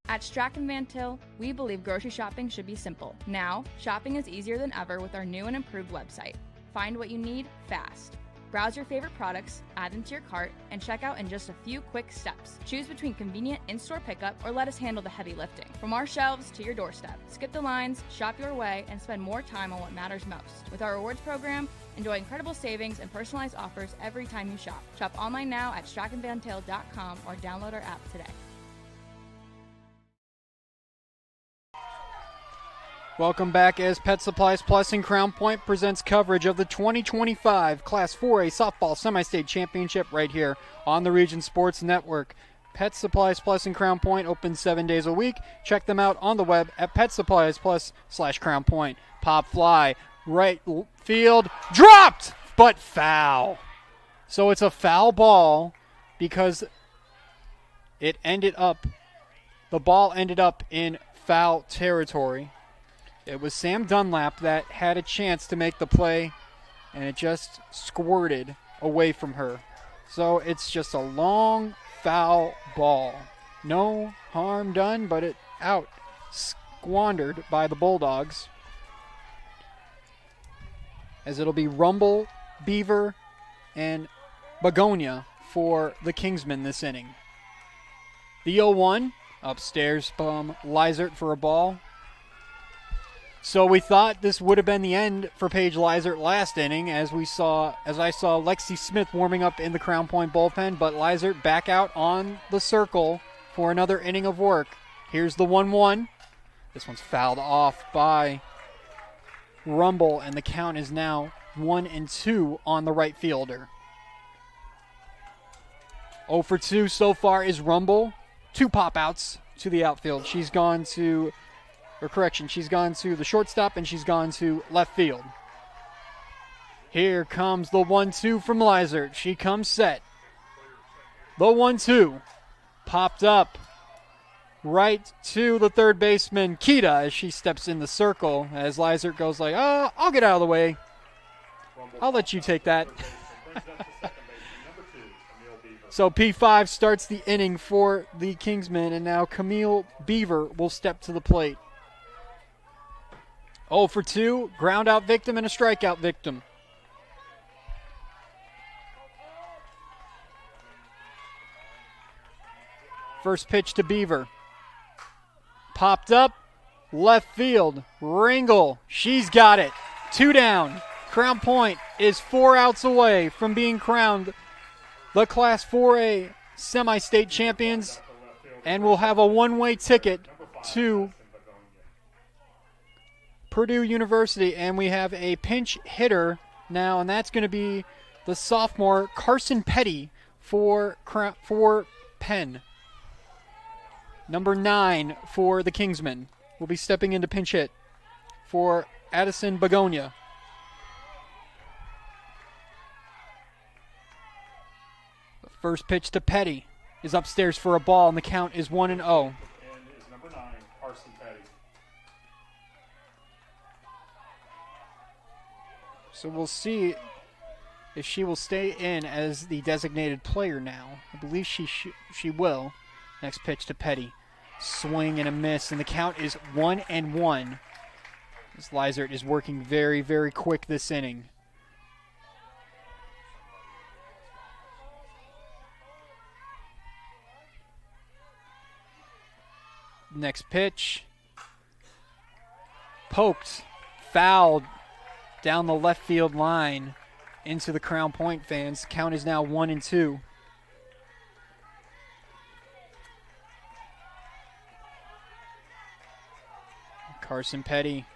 At Strachan Van Til, we believe grocery shopping should be simple. Now, shopping is easier than ever with our new and improved website. Find what you need fast. Browse your favorite products, add them to your cart, and check out in just a few quick steps. Choose between convenient in-store pickup or let us handle the heavy lifting. From our shelves to your doorstep. Skip the lines, shop your way, and spend more time on what matters most. With our rewards program, enjoy incredible savings and personalized offers every time you shop. Shop online now at strachanvantil.com or download our app today. Welcome back as Pet Supplies Plus in Crown Point presents coverage of the 2025 Class 4A Softball Semi-State Championship right here on the Region Sports Network. Pet Supplies Plus in Crown Point open 7 days a week. Check them out on the web at PetSuppliesPlus/Crown Point. Pop fly, right field, dropped, but foul. So it's a foul ball because the ball ended up in foul territory. It was Sam Dunlap that had a chance to make the play, and it just squirted away from her. So it's just a long foul ball. No harm done, but it out squandered by the Bulldogs. As it'll be Rumble, Beaver, and Begonia for the Kingsmen this inning. The 0-1 upstairs from Lizert for a ball. So we thought this would have been the end for Paige Lizert last inning, as I saw Lexi Smith warming up in the Crown Point bullpen, but Lizert back out on the circle for another inning of work. Here's the 1-1. This one's fouled off by Rumble, and the count is now 1-2 on the right fielder. 0 for 2 so far is Rumble. 2 pop-outs to the outfield. She's gone to the shortstop, and she's gone to left field. Here comes the 1-2 from Lizert. She comes set. The 1-2 popped up right to the third baseman, Kita, as she steps in the circle, as Lizert goes like, I'll get out of the way. I'll let you take that. So P5 starts the inning for the Kingsmen, and now Camille Beaver will step to the plate. 0 for 2, ground out victim and a strikeout victim. First pitch to Beaver. Popped up, left field. Ringel, she's got it. 2 down. Crown Point is 4 outs away from being crowned the Class 4A Semi-State Champions, and will have a one-way ticket to Purdue University. And we have a pinch hitter now, and that's going to be the sophomore Carson Petty for Penn. Number 9 for the Kingsmen will be stepping into pinch hit for Addison Begonia. The first pitch to Petty is upstairs for a ball, and the count is 1-0. And is number 9, Carson Petty. So we'll see if she will stay in as the designated player now. I believe she will. Next pitch to Petty. Swing and a miss, and the count is 1-1. As Lizert is working very, very quick this inning. Next pitch. Poked. Fouled down the left field line. into the Crown Point fans. Count is now 1-2. Carson Petty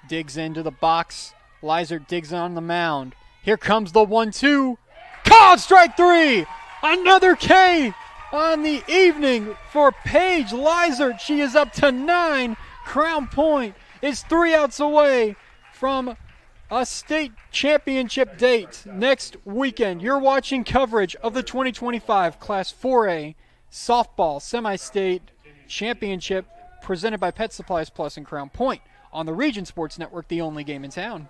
digs into the box. Lizard digs on the mound. Here comes the 1-2. Called strike 3. Another K on the evening for Paige Lizard. She is up to 9. Crown Point is 3 outs away from a state championship date next weekend. You're watching coverage of the 2025 Class 4A softball semi-state championship presented by Pet Supplies Plus in Crown Point on the Region Sports Network, the only game in town.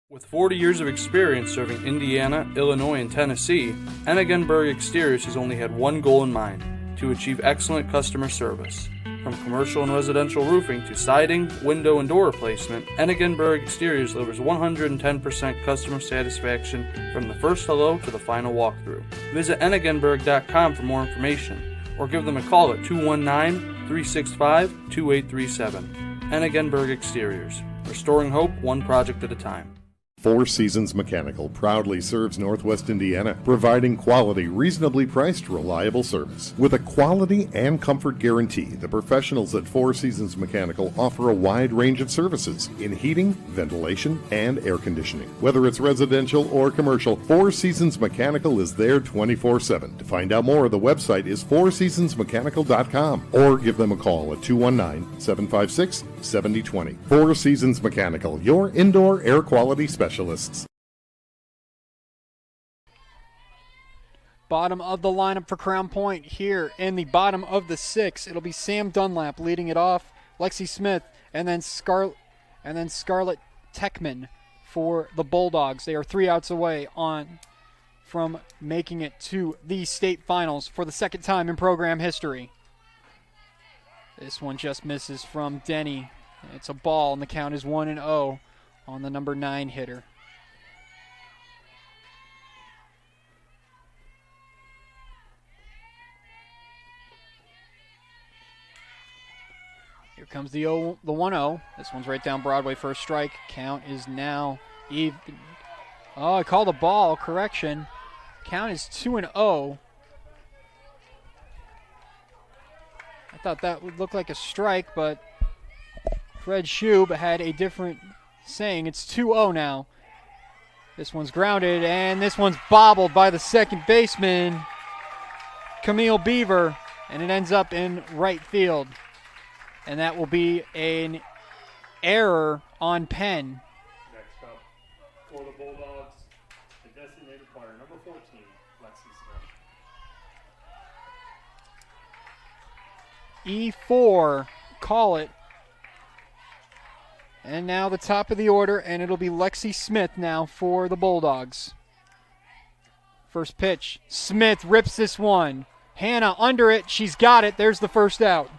With 40 years of experience serving Indiana, Illinois, and Tennessee, Ennigenberg Exteriors has only had one goal in mind: to achieve excellent customer service. From commercial and residential roofing to siding, window, and door replacement, Ennigenberg Exteriors delivers 110% customer satisfaction from the first hello to the final walkthrough. Visit ennigenberg.com for more information, or give them a call at 219-365-2837. Ennigenberg Exteriors, restoring hope one project at a time. Four Seasons Mechanical proudly serves Northwest Indiana, providing quality, reasonably priced, reliable service. With a quality and comfort guarantee, the professionals at Four Seasons Mechanical offer a wide range of services in heating, ventilation, and air conditioning. Whether it's residential or commercial, Four Seasons Mechanical is there 24/7. To find out more, the website is fourseasonsmechanical.com or give them a call at 219-756-7020. Four Seasons Mechanical, your indoor air quality specialist. Bottom of the lineup for Crown Point here in the bottom of the 6. It'll be Sam Dunlap leading it off, Lexi Smith, and then Scarlett Techman for the Bulldogs. They are 3 outs away from making it to the state finals for the second time in program history. This one just misses from Denny. It's a ball, and the count is 1-0 on the number 9 hitter. Here comes the 1-0. This one's right down Broadway for a strike. Count is now even. Oh, I called a ball. Correction. Count is 2-0. I thought that would look like a strike, but Fred Schub had a different saying. It's 2-0 now. This one's grounded, and this one's bobbled by the second baseman, Camille Beaver, and it ends up in right field. And that will be an error on Penn. Next up for the Bulldogs, the designated player, number 14, Lexi Smith. E4, call it. And now the top of the order, and it'll be Lexi Smith now for the Bulldogs. First pitch, Smith rips this one. Hannah under it, she's got it, there's the first out.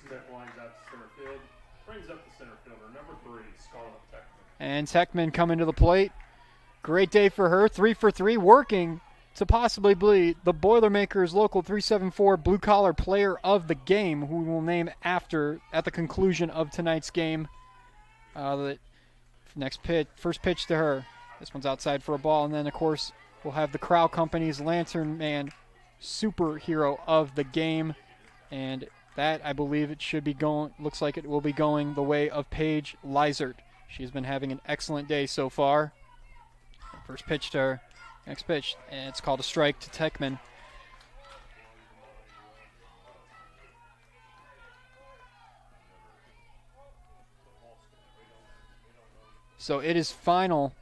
Smith lines out to center field, brings up the center fielder, number 3, Scarlett Techman. And Techman coming to the plate. Great day for her, 3 for 3, working to possibly be the Boilermakers Local 374 Blue Collar Player of the Game, who we will name at the conclusion of tonight's game. The next pitch, first pitch to her. This one's outside for a ball, and then of course we'll have the Crow Company's Lantern Man superhero of the game, and that I believe it should be going. Looks like it will be going the way of Paige Lizard. She's been having an excellent day so far. First pitch to her. Next pitch, and it's called a strike to Techman. So it is final.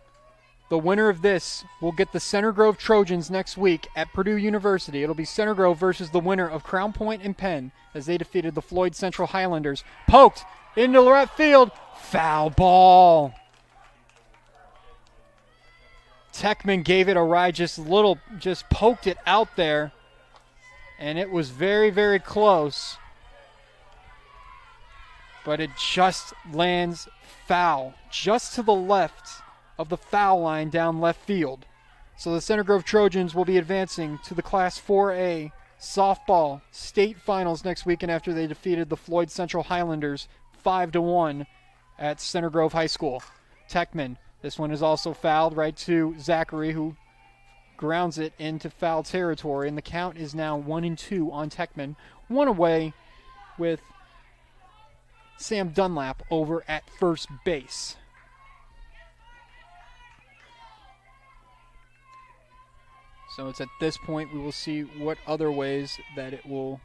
The winner of this will get the Center Grove Trojans next week at Purdue University. It'll be Center Grove versus the winner of Crown Point and Penn as they defeated the Floyd Central Highlanders. Poked into left field. Foul ball. Techman gave it a ride, just poked it out there, and it was very, very close, but it just lands foul, just to the left of the foul line down left field. So the Center Grove Trojans will be advancing to the Class 4A softball state finals next weekend after they defeated the Floyd Central Highlanders 5-1 at Center Grove High School. Techman, this one is also fouled right to Zachary, who grounds it into foul territory, and the count is now 1-2 on Techman. One away with Sam Dunlap over at first base. So it's at this point we will see what other ways that it will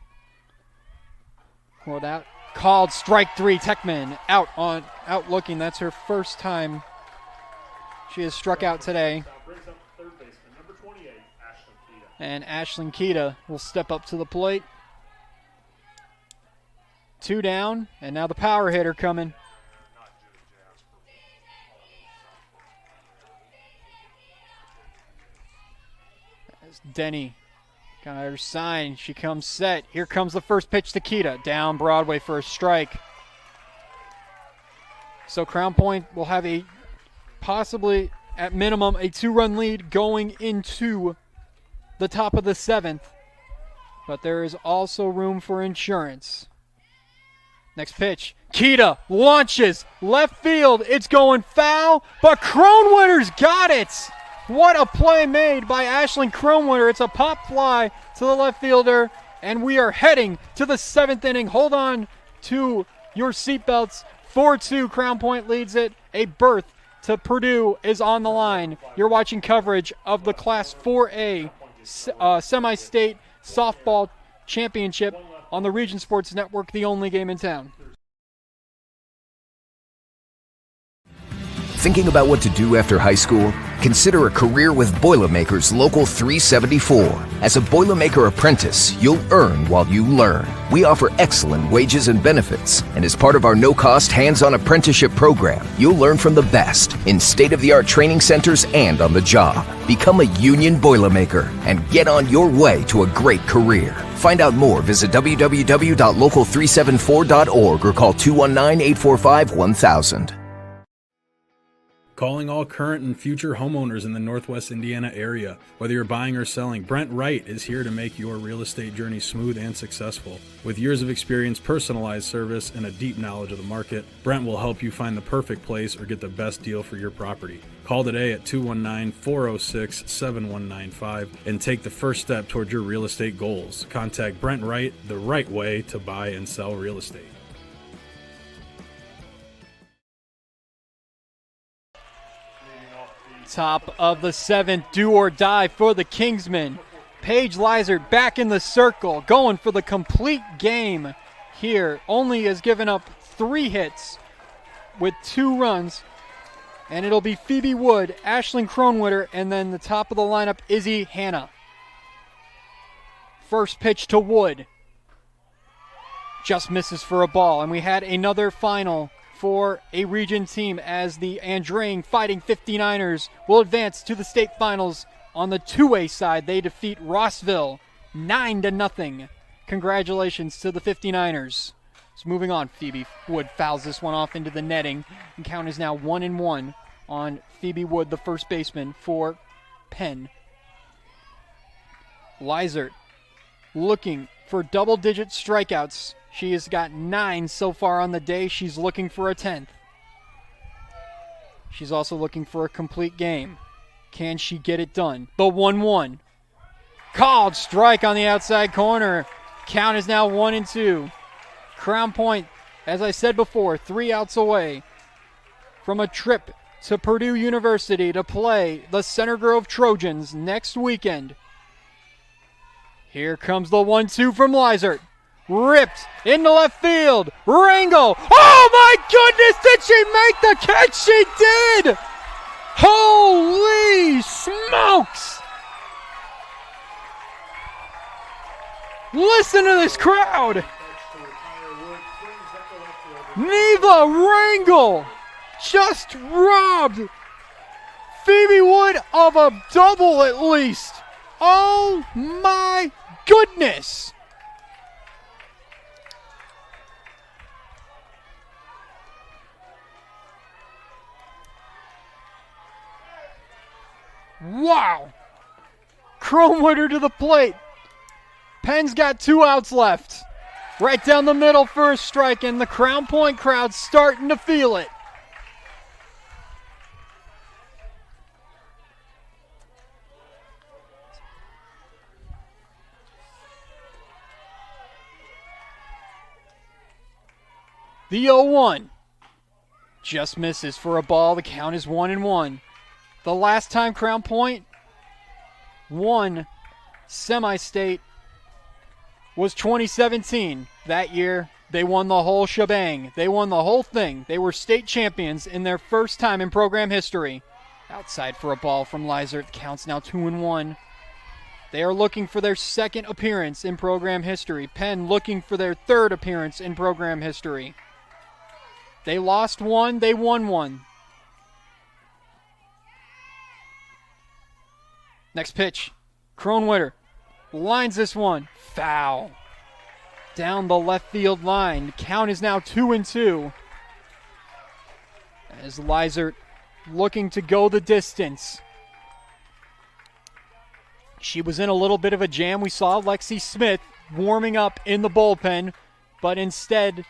hold out. Called strike 3. Techman out looking. That's her first time she has struck out today. And Ashlyn Keita will step up to the plate. 2 down, and now the power hitter coming. As Denny got her sign, she comes set. Here comes the first pitch to Keita, down Broadway for a strike. So Crown Point will have a possibly, at minimum, a 2-run lead going into the top of the 7th. But there is also room for insurance. Next pitch, Keita launches left field. It's going foul, but Kronwinter's got it. What a play made by Ashlyn Kronwinter. It's a pop fly to the left fielder, and we are heading to the 7th inning. Hold on to your seatbelts. 4-2, Crown Point leads it. A berth to Purdue is on the line. You're watching coverage of the Class 4A semi-state softball championship on the Region Sports Network, the only game in town. Thinking about what to do after high school? Consider a career with Boilermakers Local 374. As a Boilermaker apprentice, you'll earn while you learn. We offer excellent wages and benefits, and as part of our no-cost hands-on apprenticeship program, you'll learn from the best in state-of-the-art training centers and on the job. Become a union Boilermaker and get on your way to a great career. Find out more, visit www.local374.org or call 219-845-1000. Calling all current and future homeowners in the Northwest Indiana area. Whether you're buying or selling, Brent Wright is here to make your real estate journey smooth and successful. With years of experience, personalized service, and a deep knowledge of the market, Brent will help you find the perfect place or get the best deal for your property. Call today at 219-406-7195 and take the first step toward your real estate goals. Contact Brent Wright, the right way to buy and sell real estate. Top of the 7th, do or die for the Kingsmen. Paige Lizard back in the circle, going for the complete game here. Only has given up 3 hits with 2 runs. And it'll be Phoebe Wood, Ashlyn Kronwinter, and then the top of the lineup, Izzy Hanna. First pitch to Wood. Just misses for a ball. And we had another final for a region team as the Andrang Fighting 59ers will advance to the state finals on the 2A side. They defeat Rossville 9-0. Congratulations to the 59ers. So moving on, Phoebe Wood fouls this one off into the netting. And count is now 1-1 on Phoebe Wood, the first baseman for Penn. Lizard looking for double-digit strikeouts. She has got 9 so far on the day. She's looking for a 10th. She's also looking for a complete game. Can she get it done? The 1-1. Called strike on the outside corner. Count is now 1-2. Crown Point, as I said before, 3 outs away from a trip to Purdue University to play the Center Grove Trojans next weekend. Here comes the 1-2 from Lizard. Ripped into left field. Rangel. Oh my goodness, did she make the catch? She did! Holy smokes! Listen to this crowd. Neva Rangel just robbed Phoebe Wood of a double at least. Oh my goodness. Wow. Kronwinter to the plate. Penn's got 2 outs left. Right down the middle for a strike, and the Crown Point crowd's starting to feel it. The 0-1 just misses for a ball. The count is 1-1. The last time Crown Point won semi-state was 2017. That year, they won the whole shebang. They won the whole thing. They were state champions in their first time in program history. Outside for a ball from Lizert. Counts now 2-1. They are looking for their second appearance in program history. Penn looking for their third appearance in program history. They lost 1, they won 1. Next pitch. Kronwitter lines this one. Foul. Down the left field line. Count is now 2-2. As Lizert looking to go the distance. She was in a little bit of a jam. We saw Lexi Smith warming up in the bullpen, but instead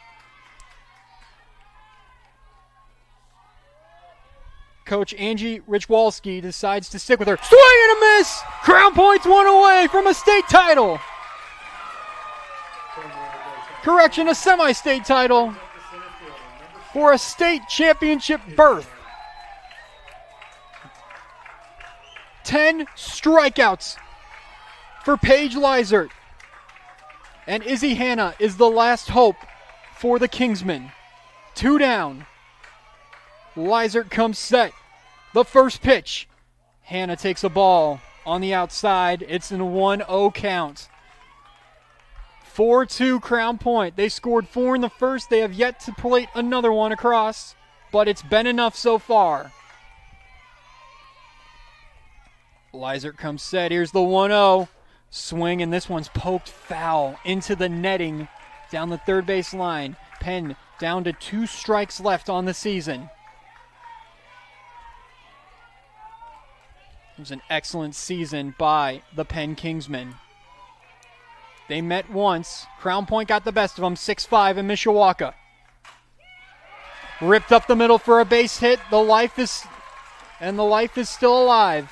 Coach Angie Richwalski decides to stick with her. Swing and a miss! Crown Point's 1 away from a state title. Correction, a semi-state title for a state championship berth. 10 strikeouts for Paige Lizert. And Izzy Hanna is the last hope for the Kingsmen. 2 down. Lizert comes set. The first pitch. Hanna takes a ball on the outside. It's in a 1-0 count. 4-2 Crown Point. They scored 4 in the first. They have yet to plate another one across, but it's been enough so far. Lizert comes set. Here's the 1-0. Swing, and this one's poked foul into the netting down the third base line. Penn down to 2 strikes left on the season. It was an excellent season by the Penn Kingsmen. They met once. Crown Point got the best of them, 6-5 in Mishawaka. Ripped up the middle for a base hit. The life is still alive.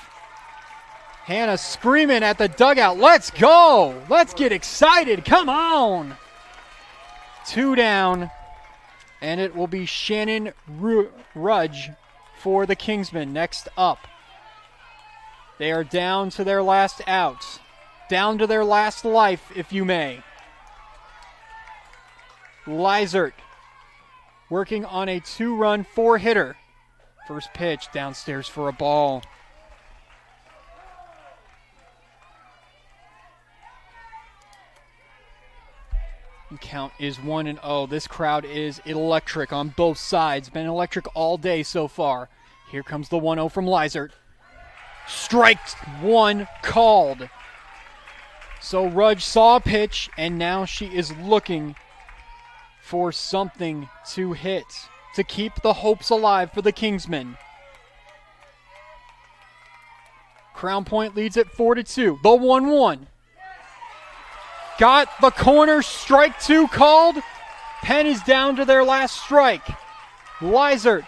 Hanna screaming at the dugout. Let's go. Let's get excited. Come on. 2 down. And it will be Shannon Rudge for the Kingsmen next up. They are down to their last out. Down to their last life, if you may. Lizert working on a 2-run 4-hitter. First pitch downstairs for a ball. And count is 1-0. This crowd is electric on both sides. Been electric all day so far. Here comes the 1-0 from Lizert. Strike 1 called. So Rudge saw a pitch, and now she is looking for something to hit to keep the hopes alive for the Kingsmen. Crown Point leads at 4-2. The 1-1. Got the corner. Strike 2 called. Penn is down to their last strike. Lizert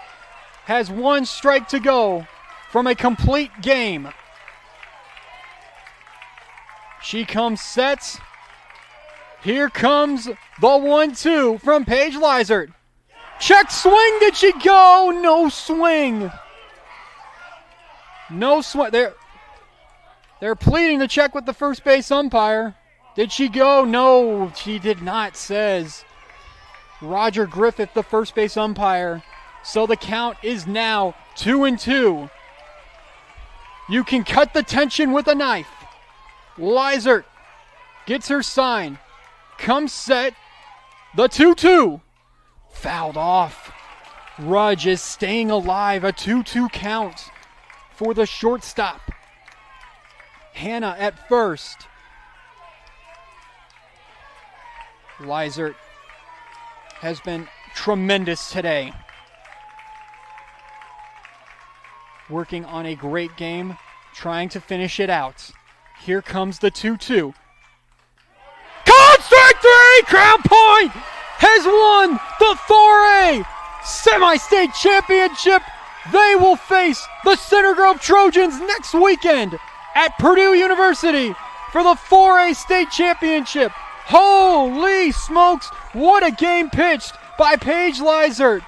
has 1 strike to go from a complete game. She comes set. Here comes the 1-2 from Paige Lizert. Check swing. Did she go? No swing. No swing. They're pleading to check with the first base umpire. Did she go? No, she did not, says Roger Griffith, the first base umpire. So the count is now 2-2. You can cut the tension with a knife. Lizert gets her sign. Comes set. The 2-2. Fouled off. Rudge is staying alive. A 2-2 count for the shortstop. Hanna at first. Lizert has been tremendous today. Working on a great game, trying to finish it out. Here comes the 2-2. Strike three! Crown Point has won the 4A Semi-State Championship. They will face the Center Grove Trojans next weekend at Purdue University for the 4A State Championship. Holy smokes, what a game pitched by Paige Lizert.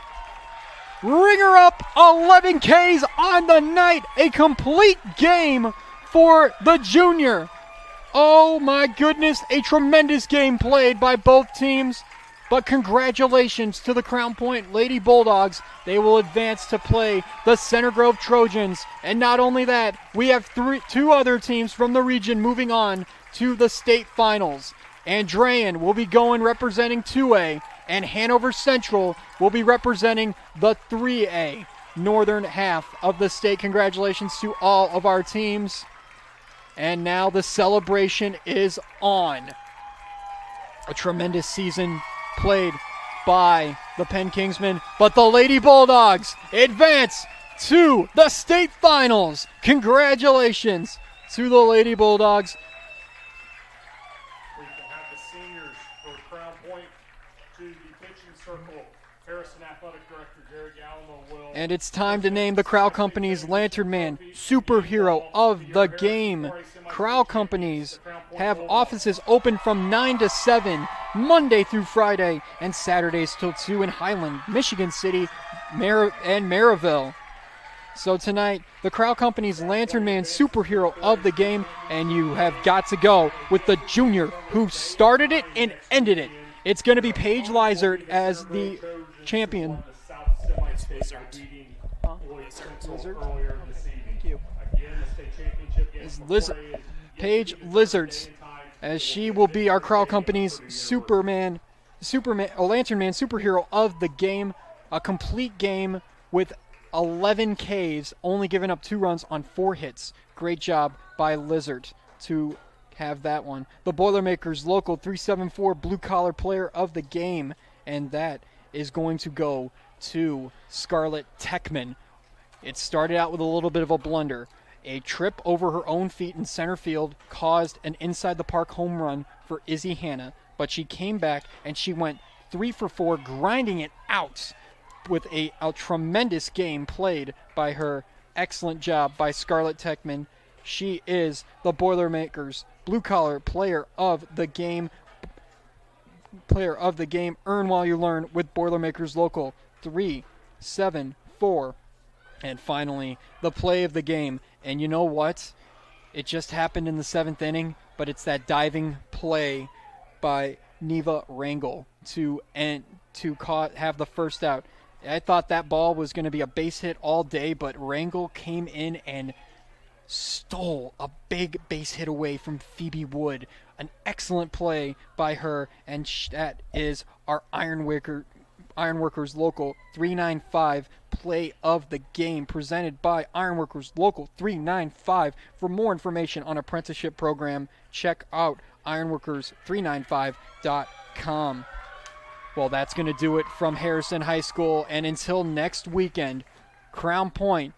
Ringer up 11 Ks on the night, a complete game for the junior. Oh my goodness, a tremendous game played by both teams. But congratulations to the Crown Point Lady Bulldogs. They will advance to play the Center Grove Trojans. And not only that, we have two other teams from the region moving on to the state finals. Andrean will be going representing 2A, and Hanover Central will be representing the 3A northern half of the state. Congratulations to all of our teams. And now the celebration is on. A tremendous season played by the Penn Kingsmen, but the Lady Bulldogs advance to the state finals. Congratulations to the Lady Bulldogs. We can have the seniors for Crown Point to the pitching circle. Harrison Athletic Director Jerry Galamo will. And it's time to name the Crow Company's Lantern Man Superhero of the Game. Crow Companies have offices open from 9 to 7, Monday through Friday, and Saturdays till 2 in Highland, Michigan City, and Maryville. So tonight, the Crow Company's Lantern Man Superhero of the Game, and you have got to go with the junior who started it and ended it. It's going to be Paige Lizert as the champion. Thank you. Is Paige Lizards, as she will be our Crow Company's Lantern Man Superhero of the Game. A complete game with 11 Ks, only giving up 2 runs on 4 hits. Great job by Lizard to have that one. The Boilermakers Local 374 Blue Collar Player of the Game, and that is going to go to Scarlett Techman. It started out with a little bit of a blunder. A trip over her own feet in center field caused an inside-the-park home run for Izzy Hanna, but she came back and she went 3 for 4, grinding it out with a tremendous game played by her. Excellent job by Scarlett Techman. She is the Boilermakers Blue-Collar Player of the Game. Earn while you learn with Boilermakers Local 374. And finally, the play of the game. And you know what? It just happened in the 7th inning, but it's that diving play by Neva Rangel to have the first out. I thought that ball was going to be a base hit all day, but Rangel came in and stole a big base hit away from Phoebe Wood. An excellent play by her, and that is our Ironworkers Local 395 play of the game, presented by Ironworkers Local 395. For more information on apprenticeship program, check out ironworkers395.com. Well, that's going to do it from Harrison High School, and until next weekend, Crown Point,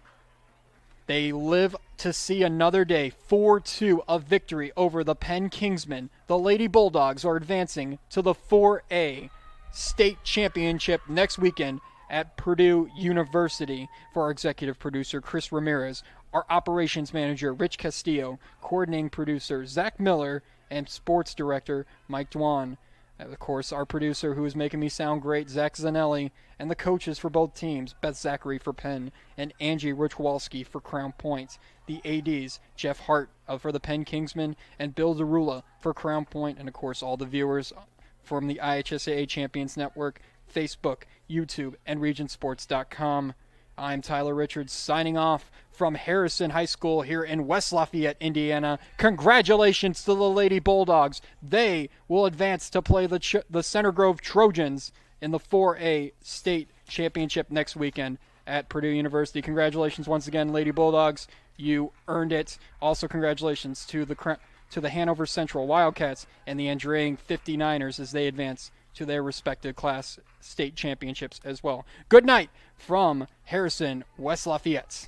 they live to see another day. 4-2 of victory over the Penn Kingsmen. The Lady Bulldogs are advancing to the 4A State Championship next weekend at Purdue University. For our executive producer, Chris Ramirez, our operations manager, Rich Castillo, coordinating producer, Zach Miller, and sports director, Mike Dwan. And of course, our producer, who is making me sound great, Zach Zanelli, and the coaches for both teams, Beth Zachary for Penn and Angie Richwalski for Crown Point. The ADs, Jeff Hart for the Penn Kingsmen and Bill Derula for Crown Point, and of course all the viewers from the IHSAA Champions Network, Facebook, YouTube, and regionsports.com. I'm Tyler Richards signing off from Harrison High School here in West Lafayette, Indiana. Congratulations to the Lady Bulldogs. They will advance to play the Center Grove Trojans in the 4A State Championship next weekend at Purdue University. Congratulations once again, Lady Bulldogs. You earned it. Also, congratulations to the Hanover Central Wildcats and the Andrean 59ers as they advance to their respective class state championships as well. Good night from Harrison, West Lafayette.